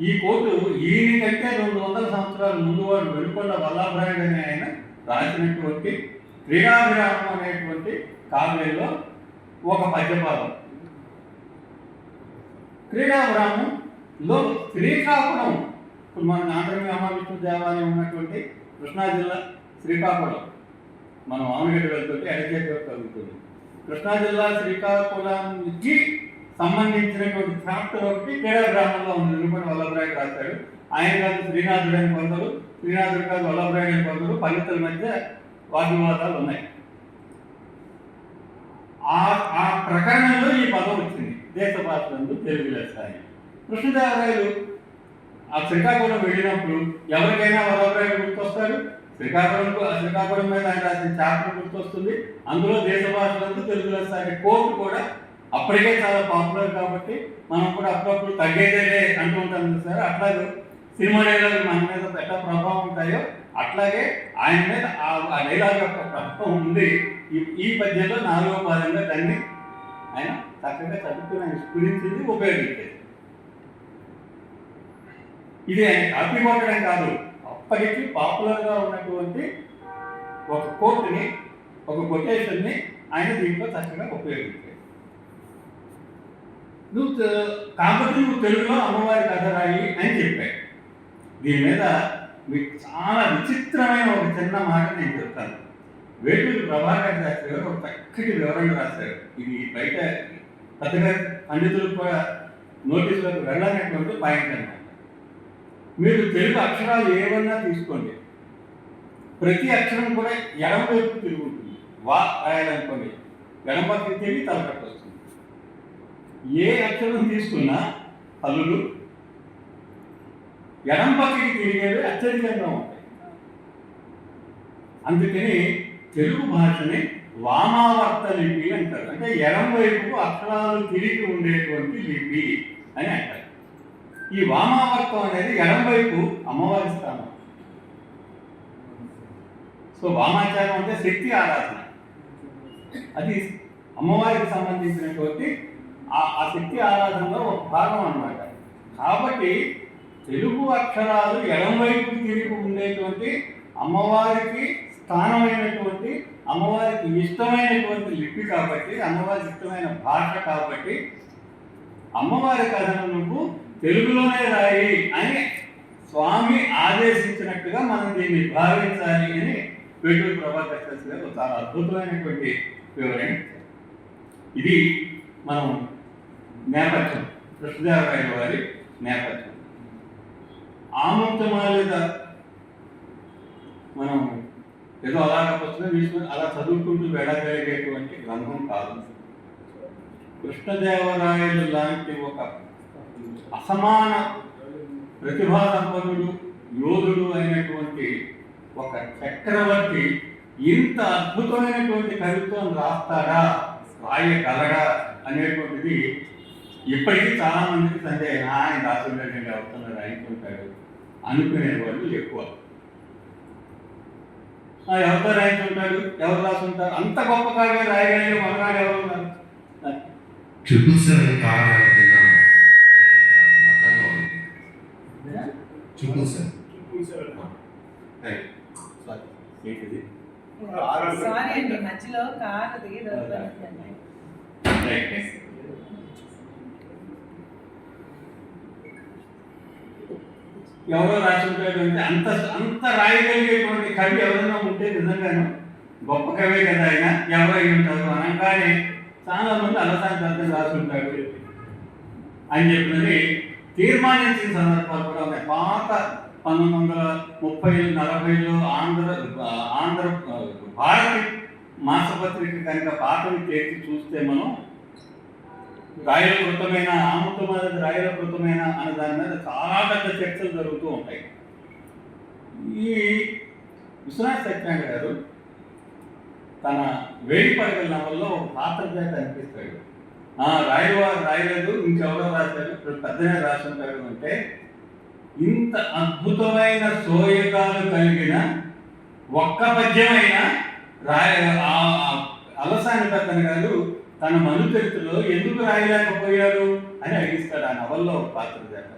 ఈ కోర్టు ఈయన కంటే 200 సంవత్సరాల ముందు వాడు వెలుకొండ వల్లభరాయుడు అనే ఆయన రాసినటువంటి క్రీడాభిరామం అనేటువంటి కావ్యంలో ఒక పద్యపాదం. క్రీడాభిరామంలో శ్రీకాకుళం, ఇప్పుడు మన ఆంధ్రమి అమరవిష్ణు దేవాలయం ఉన్నటువంటి కృష్ణా జిల్లా శ్రీకాకుళం, మనం ఆమెగడ్డ వెళ్తుంటే ఎడచేతి కలుగుతుంది. కృష్ణా జిల్లా శ్రీకాకుళానికి సంబంధించినటువంటి చాప్టర్ ఒకటి క్రీడాభిరామంలో ఉంది. వెలుకొండ వల్లభరాయుడు రాశాడు. ఆయన కాదు శ్రీనాథుడు అని కొందరు, శ్రీనాథుడు కాదు వల్లభరాయుడు అని కొందరు, పండితుల మధ్య వాగ్వివాదాలు ఉన్నాయి. ఆ ప్రకరణంలో ఈ పదం వచ్చింది, దేశ భాషలందు తెలుగు లెస్స అని. కృష్ణదేవరాయలు ఆ శ్రీకాకుళం వెళ్ళినప్పుడు ఎవరికైనా వల్లభరాయుడు గుర్తొస్తాడు. శ్రీకాకుళం మీద ఆయన రాసిన చాప్టర్ గుర్తొస్తుంది. అందులో దేశ భాషలందు తెలుగు లెస్స అనే కోర్టు కూడా అప్పటికే చాలా పాపులర్ కాబట్టి మనం కూడా అప్పుడప్పుడు తగ్గేదేలే అంటూ ఉంటాం సార్. అట్లాగే సినిమా డైలాగ్ మన మీద ఎట్లా ప్రభావం ఉంటాయో అట్లాగే ఆయన మీద ఆ డైలాగ్ యొక్క ప్రభావం ఉంది. ఈ పద్యంలో 4వ పాదంగా దాన్ని ఆయన చక్కగా చదువుకుని ఆయన స్ఫురించింది, ఉపయోగించేది. ఇది ఆయన కాపీ కొట్టడం కాదు, అప్పటికి పాపులర్గా ఉన్నటువంటి ఒక కోర్టుని, ఒక కొటేషన్ని ఆయన దీంట్లో చక్కగా ఉపయోగించాడు. కాబట్టి నువ్వు తెలుగులో అమ్మవారి కథ రాయి అని చెప్పాడు. దీని మీద మీకు చాలా విచిత్రమైన ఒక చిన్న మాట నేను చెప్తాను. వేటూరి ప్రభాకర్ శాస్త్రి గారు ఒక చక్కటి వివరణ రాశారు. ఇది బయట పెద్దగా పండితులకు కూడా నోటీసులకు వెళ్ళనటువంటి పాయింట్ అన్నమాట. మీరు తెలుగు అక్షరాలు ఏమన్నా తీసుకోండి, ప్రతి అక్షరం కూడా ఎడమ వైపు తిరిగి ఉంటుంది. వా రాయాలనుకోండి, ఎడమ పక్కకి తిరిగి తలకట్టు వస్తుంది. ఏ అక్షరం తీసుకున్నా హల్లులు ఎడం పక్కకి తిరిగేవి అత్యధికంగా ఉంటాయి. అందుకని తెలుగు భాషని వామావర్త లిపి అంటారు. అంటే ఎడం వైపు అక్షరాలు తిరిగి ఉండేటువంటి లిపి అని అంటారు. ఈ వామావర్తం అనేది ఎడం వైపు అమ్మవారి స్థానం. సో వామాచారం అంటే శక్తి ఆరాధన, అది అమ్మవారికి సంబంధించినటువంటి ఆ శక్తి ఆరాధనలో ఒక భాగం అన్నమాట. కాబట్టి తెలుగు అక్షరాలు ఎడమవైపుకి తిరిగి ఉండేటువంటి అమ్మవారికి స్థానమైనటువంటి, అమ్మవారికి ఇష్టమైనటువంటి లిపి కాబట్టి, అమ్మవారికి ఇష్టమైన భాష కాబట్టి అమ్మవారి కథను నువ్వు తెలుగులోనే రాయి అని స్వామి ఆదేశించినట్టుగా మనం దీన్ని భావించాలి అని వేటూరి ప్రభాకర్ శాస్త్రి గారు చాలా అద్భుతమైనటువంటి వివరణ. ఇది మనం నేపథ్యం, కృష్ణదేవరాయల వారి నేపథ్యం. ఆముక్తమాలిక మనం ఏదో అలాగ పుస్తకం తీసుకుని అలా చదువుకుంటూ వెళ్ళగలిగేటువంటి గ్రంథం కాదు. కృష్ణదేవరాయలు లాంటి ఒక అసమాన ప్రతిభా సంపన్నుడు, యోధుడు అయినటువంటి ఒక చక్రవర్తి ఇంత అద్భుతమైనటువంటి కవిత్వం రాస్తాడా, రాయగలడా అనేటువంటిది ఇప్పటికీ చాలా మందికి సందేహం. ఆయన రాసుంటాడండి, అవుతున్నారు రాయించుకుంటాడు అనుకునేవాళ్ళు ఎక్కువ. ఎవరితో రాయించుంటాడు, ఎవరు రాసుంటారు, అంత గొప్ప కావ్యం రాయగలిగే మనగాడు ఎవరు ఉన్నారు? 777 కార్ అర్థంగా ఉంది. 777 ఏంటిది? సారీ అండి, మధ్యలో కారు ఎవరో రాసి ఉంటాడు అంటే అంత రాయగలిగేటువంటి కవి ఎవరైనా ఉంటే నిజంగాను గొప్ప కవే కదా ఆయన, ఎవరై ఉంటారు అనగానే చాలా మంది అలసాని అర్థం రాసి ఉంటాడు అని చెప్పినది తీర్మానించిన సందర్భాలు కూడా ఉన్నాయి. పాత 1930, 40లో ఆంధ్ర భారతి మాసపత్రిక కనుక పాతవి చేసి చూస్తే మనం రాయల కృతమైన, ఆముక్తమాలిక రాయల కృతమైన అనే దాని మీద చాలా పెద్ద చర్చలు జరుగుతూ ఉంటాయి. ఈ విశ్వనాథ సత్యనారాయణ గారు తన వేడి పడగల నవల్లో ఒక పాత్ర చేత అనిపిస్తాడు. రాయలవారు రాయలేదు, ఇంకెవరో రాశారు, పెద్దనే రాసి ఉంటాడు అంటే ఇంత అద్భుతమైన సోయగాలు కలిగిన ఒక్క పద్యమైన అలసాని పెద్దన గారు తన మనుచరిత్రలో ఎందుకు రాయలేకపోయాడు అని అడిగిస్తాడు ఆ నవల్లో పాత్ర చేత.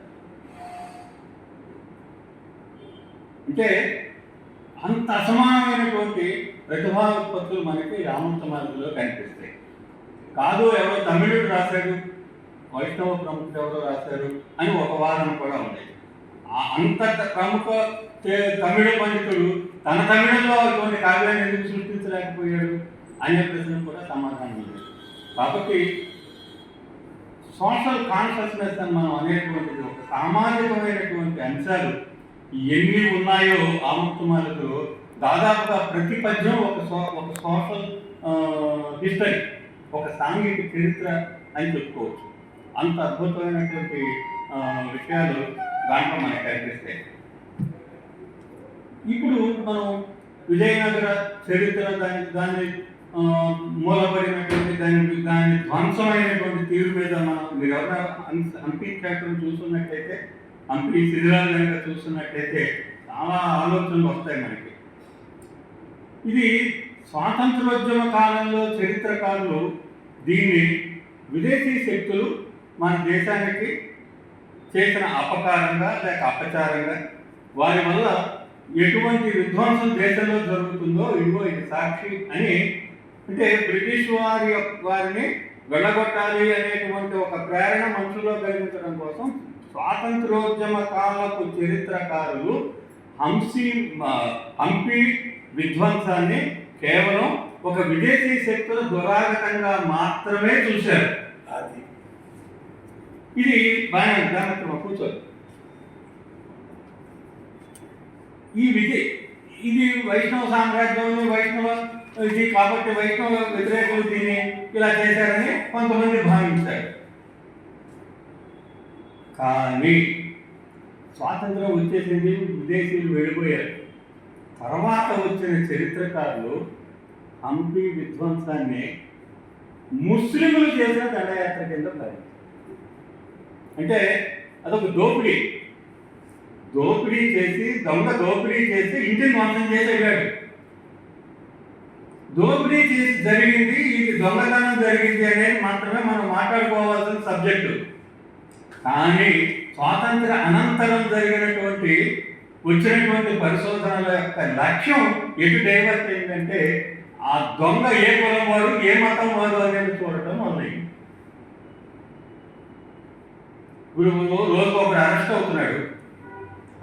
అంటే అంత అసమానమైనటువంటి ప్రతిభా ఉత్పత్తులు మనకి రామవంశ మార్గంలో కనిపిస్తాయి. కాదు ఎవరో తమిళుడు రాశాడు, వైష్ణవ ప్రముఖుడు ఎవరో రాశారు అని ఒక వాదన కూడా ఉంది. అంత ప్రముఖ తమిళ పండితుడు తన తమిళంలో అటువంటి కావ్యాన్ని ఎందుకు సృష్టించలేకపోయాడు అనే ప్రశ్న కూడా సమాధానం ఉంది. కాబట్టి సోషల్ కాన్షియస్నెస్ అని మనం అనేటువంటిది ఒక సామాజికమైనటువంటి అంశాలు ఎన్ని ఉన్నాయో ఆముక్తమాలకులు దాదాపుగా ప్రతి పద్యం ఒక సోషల్ హిస్టరీ, ఒక సాంఘిక చరిత్ర అని చెప్పుకోవచ్చు. అంత అద్భుతమైనటువంటి విషయాలు దాంట్లో మనకు కనిపిస్తాయి. ఇప్పుడు మనం విజయనగర చరిత్ర దాన్ని మూలపడినటువంటి దాని ధ్వంసమైనటువంటి తీరు మీద మీరు ఎవరైనా హంపి క్షేత్రం చూస్తున్నట్టయితే, హంపి శిథిలాలు కనుక చూస్తున్నట్టయితే చాలా ఆలోచనలు వస్తాయి మనకి. ఇది స్వాతంత్రోద్యమ కాలంలో చరిత్రకారులు దీన్ని విదేశీ శక్తులు మన దేశానికి చేసిన అపకారంగా లేక అపచారంగా, వారి వల్ల ఎటువంటి విధ్వంసం దేశంలో జరుగుతుందో ఇదిగో ఇది సాక్షి అని, అంటే బ్రిటిష్ వారిని వెళ్ళగొట్టాలి అనేటువంటి ఒక ప్రేరణ మనుషుల్లో కలిగించడం కోసం స్వాతంత్రోద్యమ కాలపు చరిత్రకారులు హంపి విధ్వంసాన్ని కేవలం ఒక విదేశీ శక్తుల దురాగతంగా మాత్రమే చూశారు. ఇది బాగా దాని కూర్చోదు. ఇది వైష్ణవ సామ్రాజ్యం, వైష్ణవ ఇది కాబట్టి వైష్ణవ వ్యతిరేకులు దీన్ని ఇలా చేశారని కొంతమంది భావించారు. కానీ స్వాతంత్రం వచ్చేసింది, విదేశీయులు వెళ్ళిపోయారు. తర్వాత వచ్చిన చరిత్రకారులు హంపి విధ్వంసాన్ని ముస్లింలు చేసిన దండయాత్ర కింద భావించారు. అంటే అదొక దోపిడీ చేసి దోపిడీ చేసి ఇంటిని ధ్వంసం చేసి వెళ్ళాడు. దోపిడీ చేసి జరిగింది, ఇది దొంగతనం జరిగింది అనేది మాత్రమే మనం మాట్లాడుకోవాల్సిన సబ్జెక్టు. కానీ స్వాతంత్ర అనంతరం వచ్చినటువంటి పరిశోధనల యొక్క లక్ష్యం ఎటు డైవర్ట్ ఏంటంటే ఆ దొంగ ఏ కులం వాడు, ఏ మతం వాడు అనేది చూడటం మొదలైంది. ఇప్పుడు రోజు ఒకడు అరెస్ట్ అవుతున్నాడు.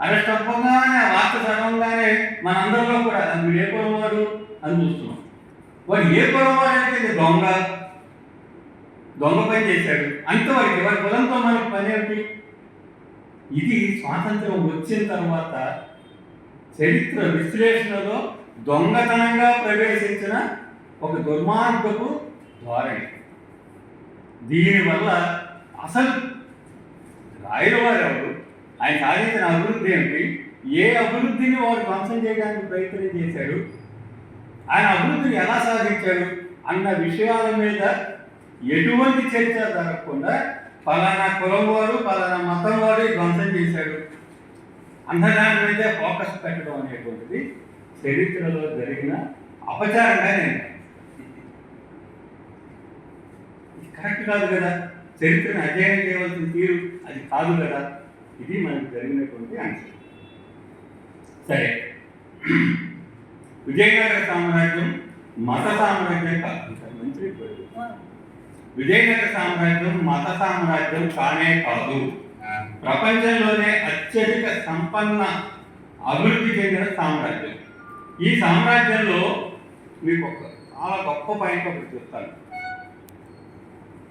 అరెస్ట్ అవ్వగానే ఆ వార్త చదవగానే మనందరిలో కూడా వీడు ఏ కులం వాడు అని చూస్తున్నాం. వాడు ఏ కులం వాడు అంటే దొంగ పని చేశాడు అంతవరకు వాడి కులంతో మనకు పని ఏమిటి? ఇది స్వాతంత్రం వచ్చిన తర్వాత చరిత్ర విశ్లేషణలో దొంగతనంగా ప్రవేశించిన ఒక దుర్మార్గపు ధోరణి. దీనివల్ల అసలు రాయలవారు ఎవరు, ఆయన సాధించిన అభివృద్ధి ఏమిటి, ఏ అభివృద్ధిని వారు ధ్వంసం చేయడానికి ప్రయత్నం చేశాడు, ఆయన అభివృద్ధిని ఎలా సాధించాడు అన్న విషయాల మీద ఎటువంటి చర్చ జరగకుండా పలానా కులం వాడు, పలానా మతం వాడు ధ్వంసం చేశాడు అన్నదాని మీద ఫోకస్ పెట్టడం అనేటువంటిది చరిత్రలో జరిగిన అపచారంగా నేను కరెక్ట్ కాదు కదా. చరిత్రను అధ్యయనం చేయవలసిన తీరు అది కాదు కదా. ఇది మనకు జరిగినటువంటి అంశం. సరే, విజయనగర సామ్రాజ్యం మత సామ్రాజ్యం కాదు. మంచి విజయనగర సామ్రాజ్యం మత సామ్రాజ్యం కానే కాదు. ప్రపంచంలోనే అత్యధిక సంపన్న అభివృద్ధి చెందిన సామ్రాజ్యం. ఈ సామ్రాజ్యంలో మీకు ఒక చాలా గొప్ప పాయింట్ ఒకటి చెప్తాను.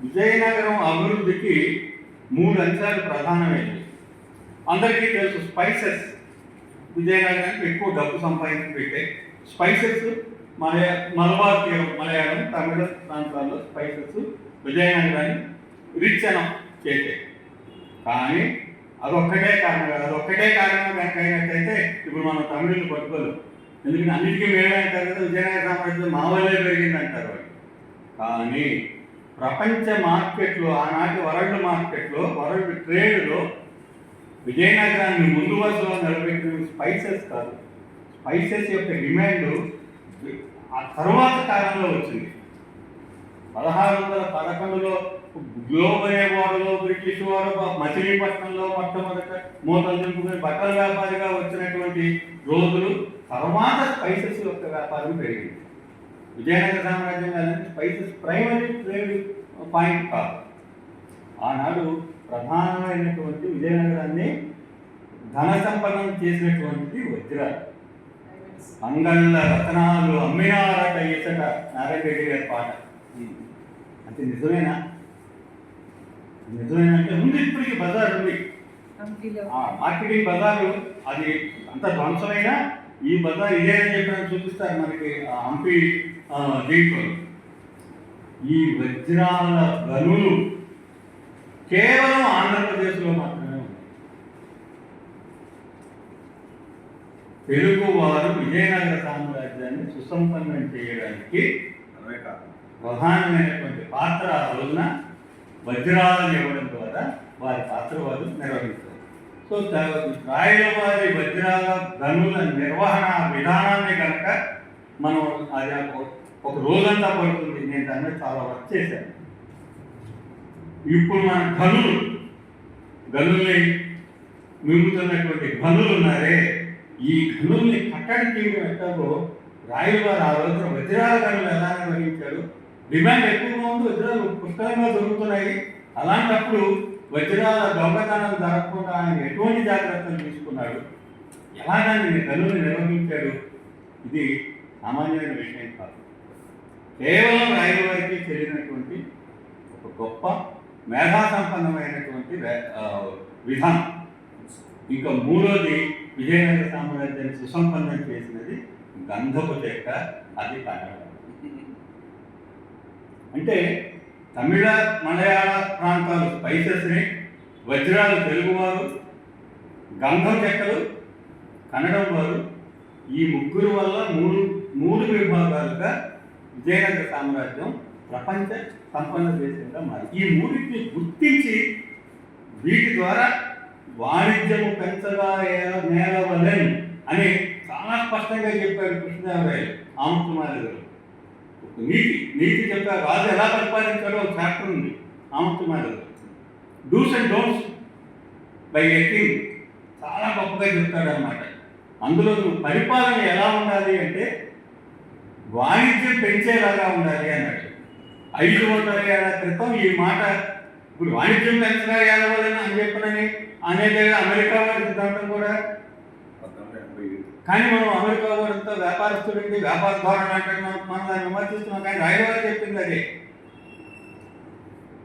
విజయనగరం అభివృద్ధికి 3 అంశాలు ప్రధానమైనవి. అందరికీ తెలుసు, స్పైసెస్. విజయనగరానికి ఎక్కువ డబ్బు సంపాదించి పెట్టే స్పైసెస్ మలబార్ తీరం, మలయాళం, తమిళ ప్రాంతాల్లో స్పైసెస్ విజయనగరాన్ని రిచ్ అని చేసే. కానీ అదొక్కటే కారణం కాదు. అదొక్కటే కారణం కనుక అయినట్టయితే ఇప్పుడు మనం తమిళులు పట్టుకోలేం. ఎందుకంటే అన్నిటికీ మేమే అంటారు కదా, విజయనగర సామ్రాజ్యం మా వల్లే పెరిగింది అంటారు వాళ్ళు. కానీ ప్రపంచ మార్కెట్లో, ఆనాటి వరల్డ్ మార్కెట్లో, వరల్డ్ ట్రేడ్లో విజయనగరాన్ని ముందు వరుసలో నిలబెట్టిన స్పైసెస్ కాదు. స్పైసెస్ యొక్క డిమాండ్ ఆ తరువాత కాలంలో వచ్చింది. 1611లో గ్లోబ్ అనే వారిలో బ్రిటిష్ వారు మచిలీపట్నంలో మొట్టమొదట మూతలు దింపుకుని బట్టల వ్యాపారిగా వచ్చినటువంటి రోజులు. తర్వాత స్పైసెస్ యొక్క వ్యాపారం పెరిగింది. విజయనగర సామ్రాజ్యం కాదని స్పైసెస్ ప్రైమరీ ట్రేడ్ పాయింట్ కాదు. ఆనాడు ప్రధానమైనటువంటి విజయనగరాన్ని ధన సంపన్నం చేసినటువంటిది వజ్రాలు. అంగళ్ళ రత్నాలు అమ్మినారట ఇసట, నారాయణ రెడ్డి గారి పాట. అంటే నిజమేనా? నిజమేనంటే ఉంది. ఇప్పటికీ బజార్ ఉంది, మార్కెటింగ్ బజారు. అది అంత ధ్వంసమైనా ఈ బజార్ ఇదే అని చెప్పి చూపిస్తారు మనకి హంపి దీంట్లో. ఈ వజ్రాల గనులు కేవలం ఆంధ్రప్రదేశ్లో మాత్రమే ఉన్నాయి. తెలుగు వారు విజయనగర సామ్రాజ్యాన్ని సుసంపన్నం చేయడానికి ప్రధానమైనటువంటి పాత్ర ఆ రోజున వజ్రాలను ఇవ్వడం ద్వారా వారి పాత్ర వారు నిర్వహిస్తారు. సో రాయల వారి వజ్రాల గనుల నిర్వహణ విధానాన్ని కనుక మనం అది ఒక రోజంతా పడుతుంది. నేను దాని మీద చాలా వర్క్ చేశాను. ఇప్పుడు మన గనుల్ని మింగుతున్నటువంటి గనులు ఉన్నారే, ఈ గనుల్ని కట్టడి చేయడం ఎట్లాగో రాయల వారు ఆ రోజున వజ్రాల గనులు ఎలా నిర్వహించాడు. డిమాండ్ ఎక్కువగా ఉంది, వజ్రాలు పుష్కలంగా దొరుకుతున్నాయి. అలాంటప్పుడు వజ్రాల దొంగతనం జరగకుండా ఆయన ఎటువంటి జాగ్రత్తలు తీసుకున్నాడు, ఎలాగని గనుల్ని నిర్వహించాడు, ఇది సామాన్యమైన విషయం కాదు. కేవలం రాయల వారికి చెందినటువంటి ఒక గొప్ప మేధా సంపన్నమైనటువంటి విధానం. ఇంకా మూడోది విజయనగర సామ్రాజ్యాన్ని సుసంపన్నం చేసినది గంధపు చెక్క, అది కన్నడ. అంటే తమిళ మలయాళ ప్రాంతాలు స్పైసెస్ని, వజ్రాలు తెలుగువారు, గంధం చెక్కలు కన్నడం వారు. ఈ ముగ్గురు వల్ల మూడు విభాగాలుగా విజయనగర సామ్రాజ్యం ప్రపంచ సంపన్న దేశంగా మారి ఈ మూడింటిని గుర్తించి వీటి ద్వారా వాణిజ్యము పెంచగా నేలవలెను అని చాలా స్పష్టంగా చెప్పారు కృష్ణదేవరాయలు. ఆముక్తమాల్య గారు ఒక నీతి చెప్పారు. రాజు ఎలా పరిపాలించాడో ఒక చాప్టర్ ఉంది ఆముక్తమాల్య గారు. Dos and don'ts by a king చాలా గొప్పగా చెప్తాడు అన్నమాట. అందులో పరిపాలన ఎలా ఉండాలి అంటే వాణిజ్యం పెంచేలాగా ఉండాలి అన్నాడు. 500 ఏళ్ల క్రితం ఈ మాట ఇప్పుడు వాణిజ్యం పెంచగా ఏడవాలని అని చెప్పనని అనేది అమెరికా వారి సిద్ధాంతం కూడా. కానీ మనం అమెరికా వారితో వ్యాపారస్తుడికి వ్యాపార ధోరణి అంటే మనం దాన్ని విమర్శిస్తున్నాం. కానీ రాయవారు చెప్పింది అదే.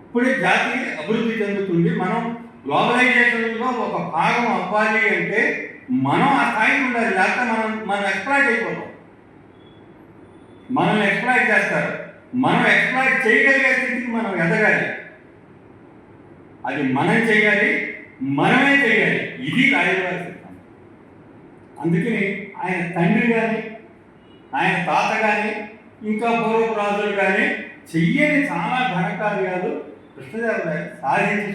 ఇప్పుడే జాతి అభివృద్ధి చెందుతుంది. మనం గ్లోబలైజేషన్లో ఒక భాగం అవ్వాలి అంటే మనం ఆ స్థాయికి ఉండాలి. లేకపోతే మనం ఎక్స్ప్లాయిట్ అయిపోతాం. మనల్ని ఎక్స్ప్లాయిట్ చేస్తారు. మనం ఎక్స్ప్లాయిట్ చేయగలిగే స్థితికి మనం ఎదగాలి. అది మనం చేయాలి, మనమే చేయాలి. ఇది రాయలవారి సిద్ధాంతం. అందుకని ఆయన తండ్రి కానీ ఆయన తాత కానీ ఇంకా పూర్వపు రాజులు కానీ చెయ్యని చాలా ఘనకార్యాలు కృష్ణదేవరాయలు సాధించి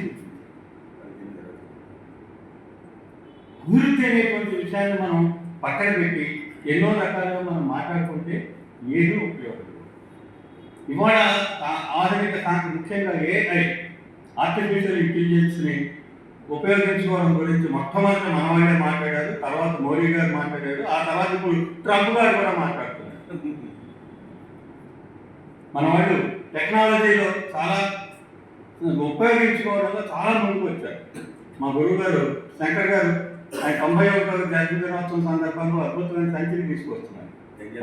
చూపించారు. అభివృద్ధి అనేటువంటి విషయాన్ని మనం పక్కన పెట్టి ఎన్నో రకాలుగా మనం మాట్లాడుకుంటే ఏదో ఉపయోగం. ఇవాళ ఆధునిక ముఖ్యంగా AI ఆర్టిఫిషియల్ ఇంటెలిజెన్స్ని ఉపయోగించుకోవడం గురించి మొట్టమొదటి మన వాళ్ళే మాట్లాడారు. తర్వాత మోడీ గారు మాట్లాడారు. ఆ తర్వాత ఇప్పుడు ట్రంప్ గారు కూడా మాట్లాడుతున్నారు. మన వాళ్ళు టెక్నాలజీలో చాలా ఉపయోగించుకోవడంలో చాలా ముందుకు వచ్చారు. మా గురువు గారు శంకర్ గారు ఆయన 91వ జన్మదినోత్సవం సందర్భంలో అద్భుతమైన సంచిని తీసుకొస్తున్నారు.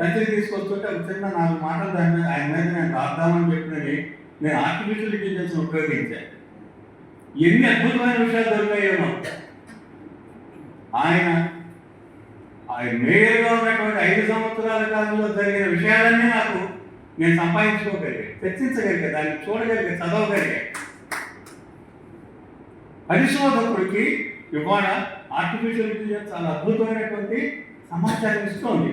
సంచిని తీసుకొస్తుంటే ఒక చిన్న 4 మాటలు దాని మీద ఆయన మీద నేను రాద్దామని చెప్పినది. నేను ఆర్టిఫిషియల్ ఇంటెలిజెన్స్ ఉపయోగించాను. ఎన్ని అద్భుతమైన విషయాలు దొరికాయేమో. ఆయన మేయర్గా ఉన్నటువంటి 5 సంవత్సరాల కాలంలో జరిగిన విషయాలన్నీ నేను సంపాదించుకోగలిగాను, చర్చించగలిగా, దాన్ని చూడగలిగా, చదవగలిగా. పరిశోధకుడికి ఇవాళ ఆర్టిఫిషియల్ ఇంటెలిజెన్స్ చాలా అద్భుతమైనటువంటి సమాచారం ఇస్తుంది.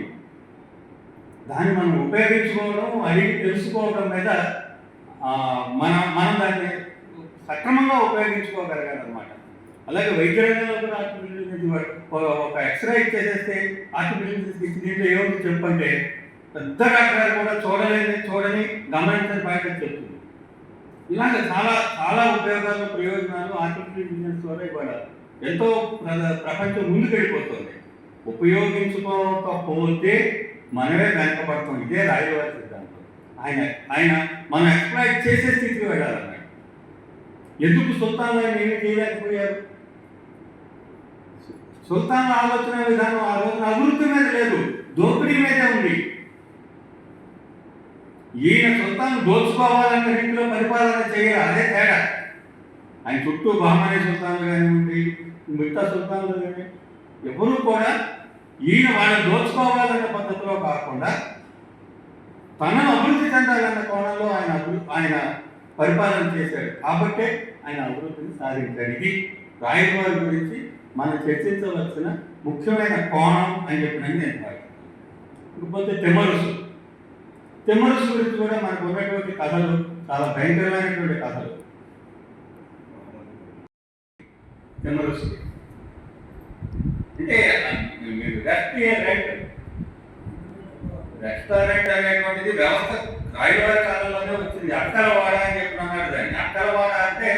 దాన్ని మనం ఉపయోగించుకోవడం, అడిగి తెలుసుకోవడం మీద మనం దాన్ని సక్రమంగా ఉపయోగించుకోగలగాలన్నమాట. అలాగే వైద్య రంగంలో కూడా ఆర్టిఫిషియల్ ఇంటెలిజెన్స్ ఒక ఎక్స్రే ఇచ్చేసేస్తే ఆర్టిఫిషియల్ ఇంటెలిజెన్స్ దీంట్లో ఏముంది చెప్పంటే పెద్ద డాక్టర్ కూడా చూడని గమనించని బయట చెప్తుంది. ఇలాగ చాలా చాలా ఉపయోగాలు ప్రయోజనాలు ఆర్టిఫిషియల్ ఇంటెలిజెన్స్ ద్వారా ఇవాళ ఎంతో ప్రపంచం ముందుకు వెళ్ళిపోతుంది. ఉపయోగించుకోకపోతే మనమే వెనకబడతాం. ఇదే రాయలవారి సిద్ధాంతం. ఆయన ఆయన మనం ఎక్స్ప్లాయిట్ చేసే స్థితికి వెళ్ళాలన్నాడు. ఎందుకు సుల్తాన్లు ఆయన ఏమీ చేయలేకపోయారు? సుల్తాన్ల ఆలోచన విధానం ఆ రోజున అభివృద్ధి మీద లేదు, దోపిడీ మీదే ఉంది. ఈయన సుల్తాన్ దోచుకోవాలన్న రీతిలో పరిపాలన చేయాలి, అదే తేడా. ఆయన చుట్టూ బహమానీ సుల్తాన్లు కానివ్వండి, మిగతా సుల్తాన్లు కానీ ఎవరు కూడా ఈయన వాళ్ళని దోచుకోవాలన్న పద్ధతిలో కాకుండా తనను అభివృద్ధి చెందాలన్న కోణంలో ఆయన పరిపాలన చేశాడు. కాబట్టే ఆయన అభివృద్ధిని సాధించాడు. ఇది రాయలవారి గురించి మనం చర్చించవలసిన ముఖ్యమైన కోణం అని చెప్పినది నేను భావిస్తున్నాను. ఇకపోతే తిమ్మరుసు గురించి కూడా మనకు ఉన్నటువంటి కథలు చాలా భయంకరమైనటువంటి కథలు. తిమ్మరుసు అంటే మీరు రెస్టారెంట్ అనేటువంటిది వ్యవస్థ రాయలవారి కాలంలోనే వచ్చింది. అక్కలవాడ అని చెప్పినాడు దాన్ని. అక్కలవాడ అంటే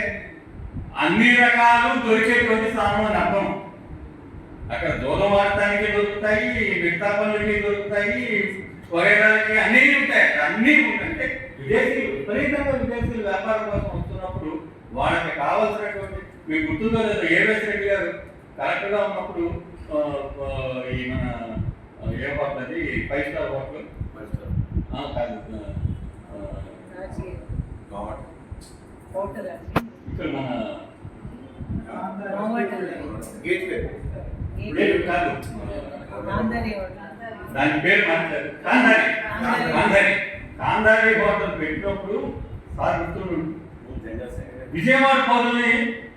అన్ని రకాలు దొరికేటువంటి స్థానం అని అర్థం. అక్కడ దూరం వాడటానికి దొరుకుతాయి, మిగతా పనులకి దొరుకుతాయి, వగేరాలకి అన్నీ ఉంటాయి. అక్కడ అన్నీ ఉంటాయంటే విదేశీయులు విపరీతంగా విదేశీయులు వ్యాపారం కోసం వస్తున్నప్పుడు వాళ్ళకి కావాల్సినటువంటి, మీకు గుర్తుందో లేదో ఏవిఎస్ రెడ్డి గారు కరెక్ట్గా ఉన్నప్పుడు ఈ మన ఏ హోటల్ అది 5 స్టార్ హోటల్ కాదు ఇక్కడ మన కాదు దాని పేరు మార్చారు, కాందారి హోటల్ పెట్టినప్పుడు సార్ మిత్రులు విజయవాడ పౌరుల్ని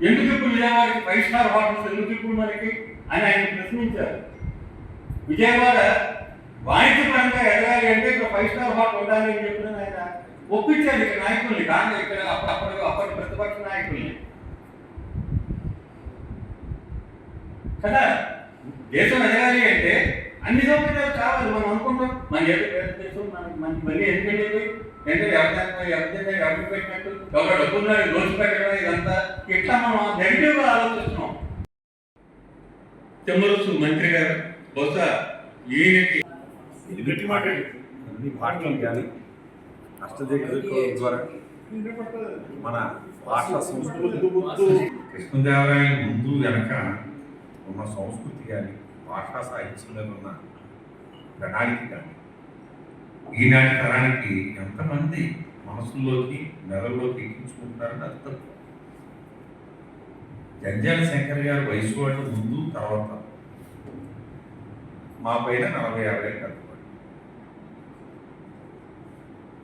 ఎందుకు ఇప్పుడు విజయవాడకి 5 స్టార్ హోటల్స్ ఎందుకు ఇప్పుడు మనకి అని ఆయన ప్రశ్నించారు. విజయవాడ వాణిజ్యపరంగా ఎదగాలి అంటే ఇక్కడ 5 స్టార్ హోటల్ ఉండాలి అని చెప్పిన ఆయన ఒప్పించారు ఇక్కడ నాయకుల్ని, కానీ ఇక్కడ అప్పటి ప్రతిపక్ష నాయకుల్ని కదా. దేశం ఎదగాలి అంటే అన్ని సౌకర్యాలు కావాలి. మనం అనుకుంటాం మన దేశం మనకి మళ్ళీ ఎందుకంటే అంటే ఎవరి పెట్టినట్టు ఎవరు డబ్బున్నాడు దోచి పెట్టడం ఇదంతా ఇట్లా మనం నెగిటివ్గా ఆలోచిస్తున్నాం. తిమ్మరుసు మంత్రి గారు బహుశా ఈయనకి గట్టి మాట్లాడి అన్ని పాటలు కానీ అష్టదిగ్గజాల ద్వారా మన భాష సంస్కృతి కృష్ణదేవరాయల ముందు వెనక ఉన్న సంస్కృతి కానీ భాషా సాహిత్యం మీద ఉన్న ప్రణాళిక కానీ ఈనాటి తరానికి ఎంతమంది మనసుల్లోకి మెదడులోకి ఎక్కించుకుంటారని అది తక్కువ. జంజాల శంకర్ గారు వయసు వాళ్ళు ముందు తర్వాత మా పైన 40-50 కట్టుబడి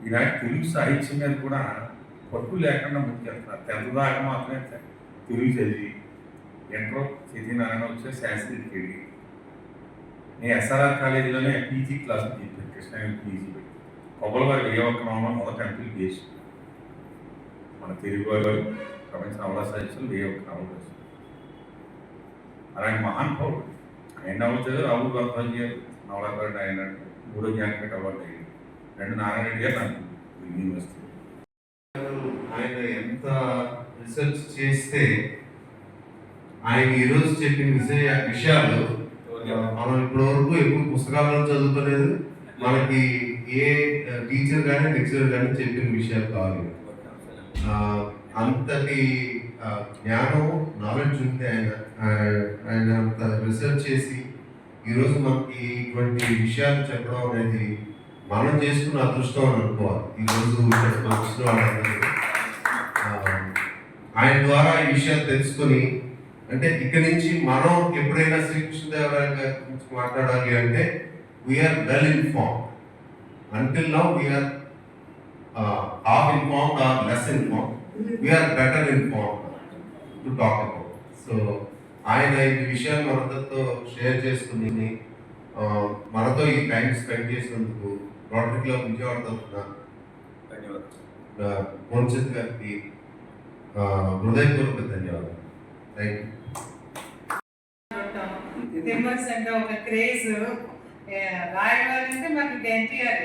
ఈనాటి తెలుగు సాహిత్యం మీద కూడా పట్టు లేకుండా ముందుకెళ్తున్నారు. 10th దాకా మాత్రమే తెలుగు చదివి ఎంట్రో సత్యనారాయణ వచ్చే శాస్త్రికి వెళ్ళి నేను ఎస్ఆర్ఆర్ కాలేజీలోనే పీజీ క్లాస్ చెప్పాను. కృష్ణ పీజీ పెట్టి కొబ్బరివారి ఏ ఒక్క నామం మొదటి ఎంపీలు చేసి మన తెలుగు వారు ప్రపంచ నవలా సాహిత్యం ఏ ఒక్క నవల చేసి అలాంటి మహానుభావుడు. ఆయన నవల చదివి రాహుల్ గోపాల్ గారు నవలాకారుడు ఆయన 3వ జ్ఞానపీఠ అవార్డు అయ్యింది. 2 నారాయణ గారు నాకు యూనివర్సిటీ. ఆయన ఎంత రీసెర్చ్ చేస్తే ఆయన ఈరోజు చెప్పిన విషయాలు మనం ఇప్పటివరకు ఎక్కువ పుస్తకాలను చదువుకోలేదు. మనకి ఏ టీచర్ కానీ లెక్చరర్ కానీ చెప్పిన విషయాలు కావాలి. అంతటి జ్ఞానం నాలెడ్జ్ ఉంది ఆయన అంత రీసెర్చ్ చేసి ఈరోజు మనకి ఇటువంటి విషయాలు చెప్పడం అనేది మనం చేసుకున్న అదృష్టం అని అనుకోవాలి. ఈరోజు వచ్చిన వాళ్ళందరూ ఆయన ద్వారా ఈ విషయాలు తెలుసుకొని, అంటే ఇక్కడి నుంచి మనం ఎప్పుడైనా శ్రీకృష్ణదేవరాయల గారి గురించి మాట్లాడాలి అంటే we are well inform. Until now we are half informed or less informed. We are better informed to talk about. So ఆయన ఈ విషయాలు మనతో షేర్ చేసుకుని మనతో ఈ టైం స్పెండ్ చేసినందుకు రోటరీ క్లబ్ విజయవాడ తరఫున మోన్చిత్ గారికి హృదయపూర్వక ధన్యవాదాలు. Thank you. తిమ్మర్స్ అంటే ఒక క్రేజ్. రాయవారి అంటే మనకి ఎన్టీఆర్.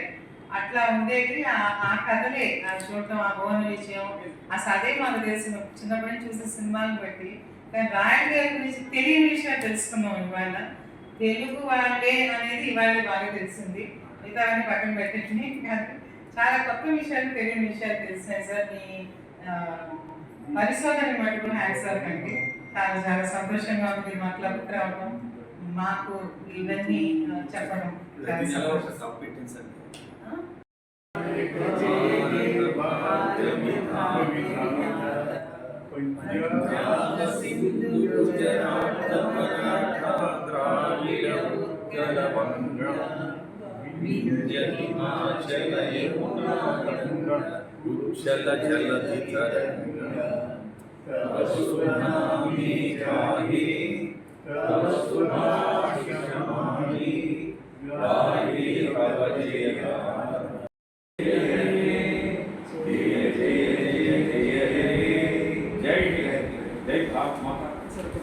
అట్లా ఉండేది. ఆ కథలే చూడటం, ఆ భువన విజయం, అసలు అదే మాకు తెలిసిన చిన్నప్పటి నుంచి చూసే సినిమాలను బట్టి. కానీ రాయుడు గారి గురించి తెలియని విషయాలు తెలుసుకున్నాం ఇవాళ. తెలుగు వాళ్ళే అనేది ఇవాళ బాగా తెలిసింది. మిగతావన్నీ పక్కన పెట్టండి, చాలా కొత్త విషయాలు, తెలియని విషయాలు తెలిసినాయి సార్. మీ పరిశోధన మటుకు హ్యాండ్స్ ఆఫ్ అండి. చాలా చాలా సంతోషంగా ఉంది మా క్లబ్కి రావడం, మాకు ఇవన్నీ చెప్పడం. ఉచ్చల జలధి తరంగా కస్తునామి గాహి కస్తునాశమాని గాహి భవజయ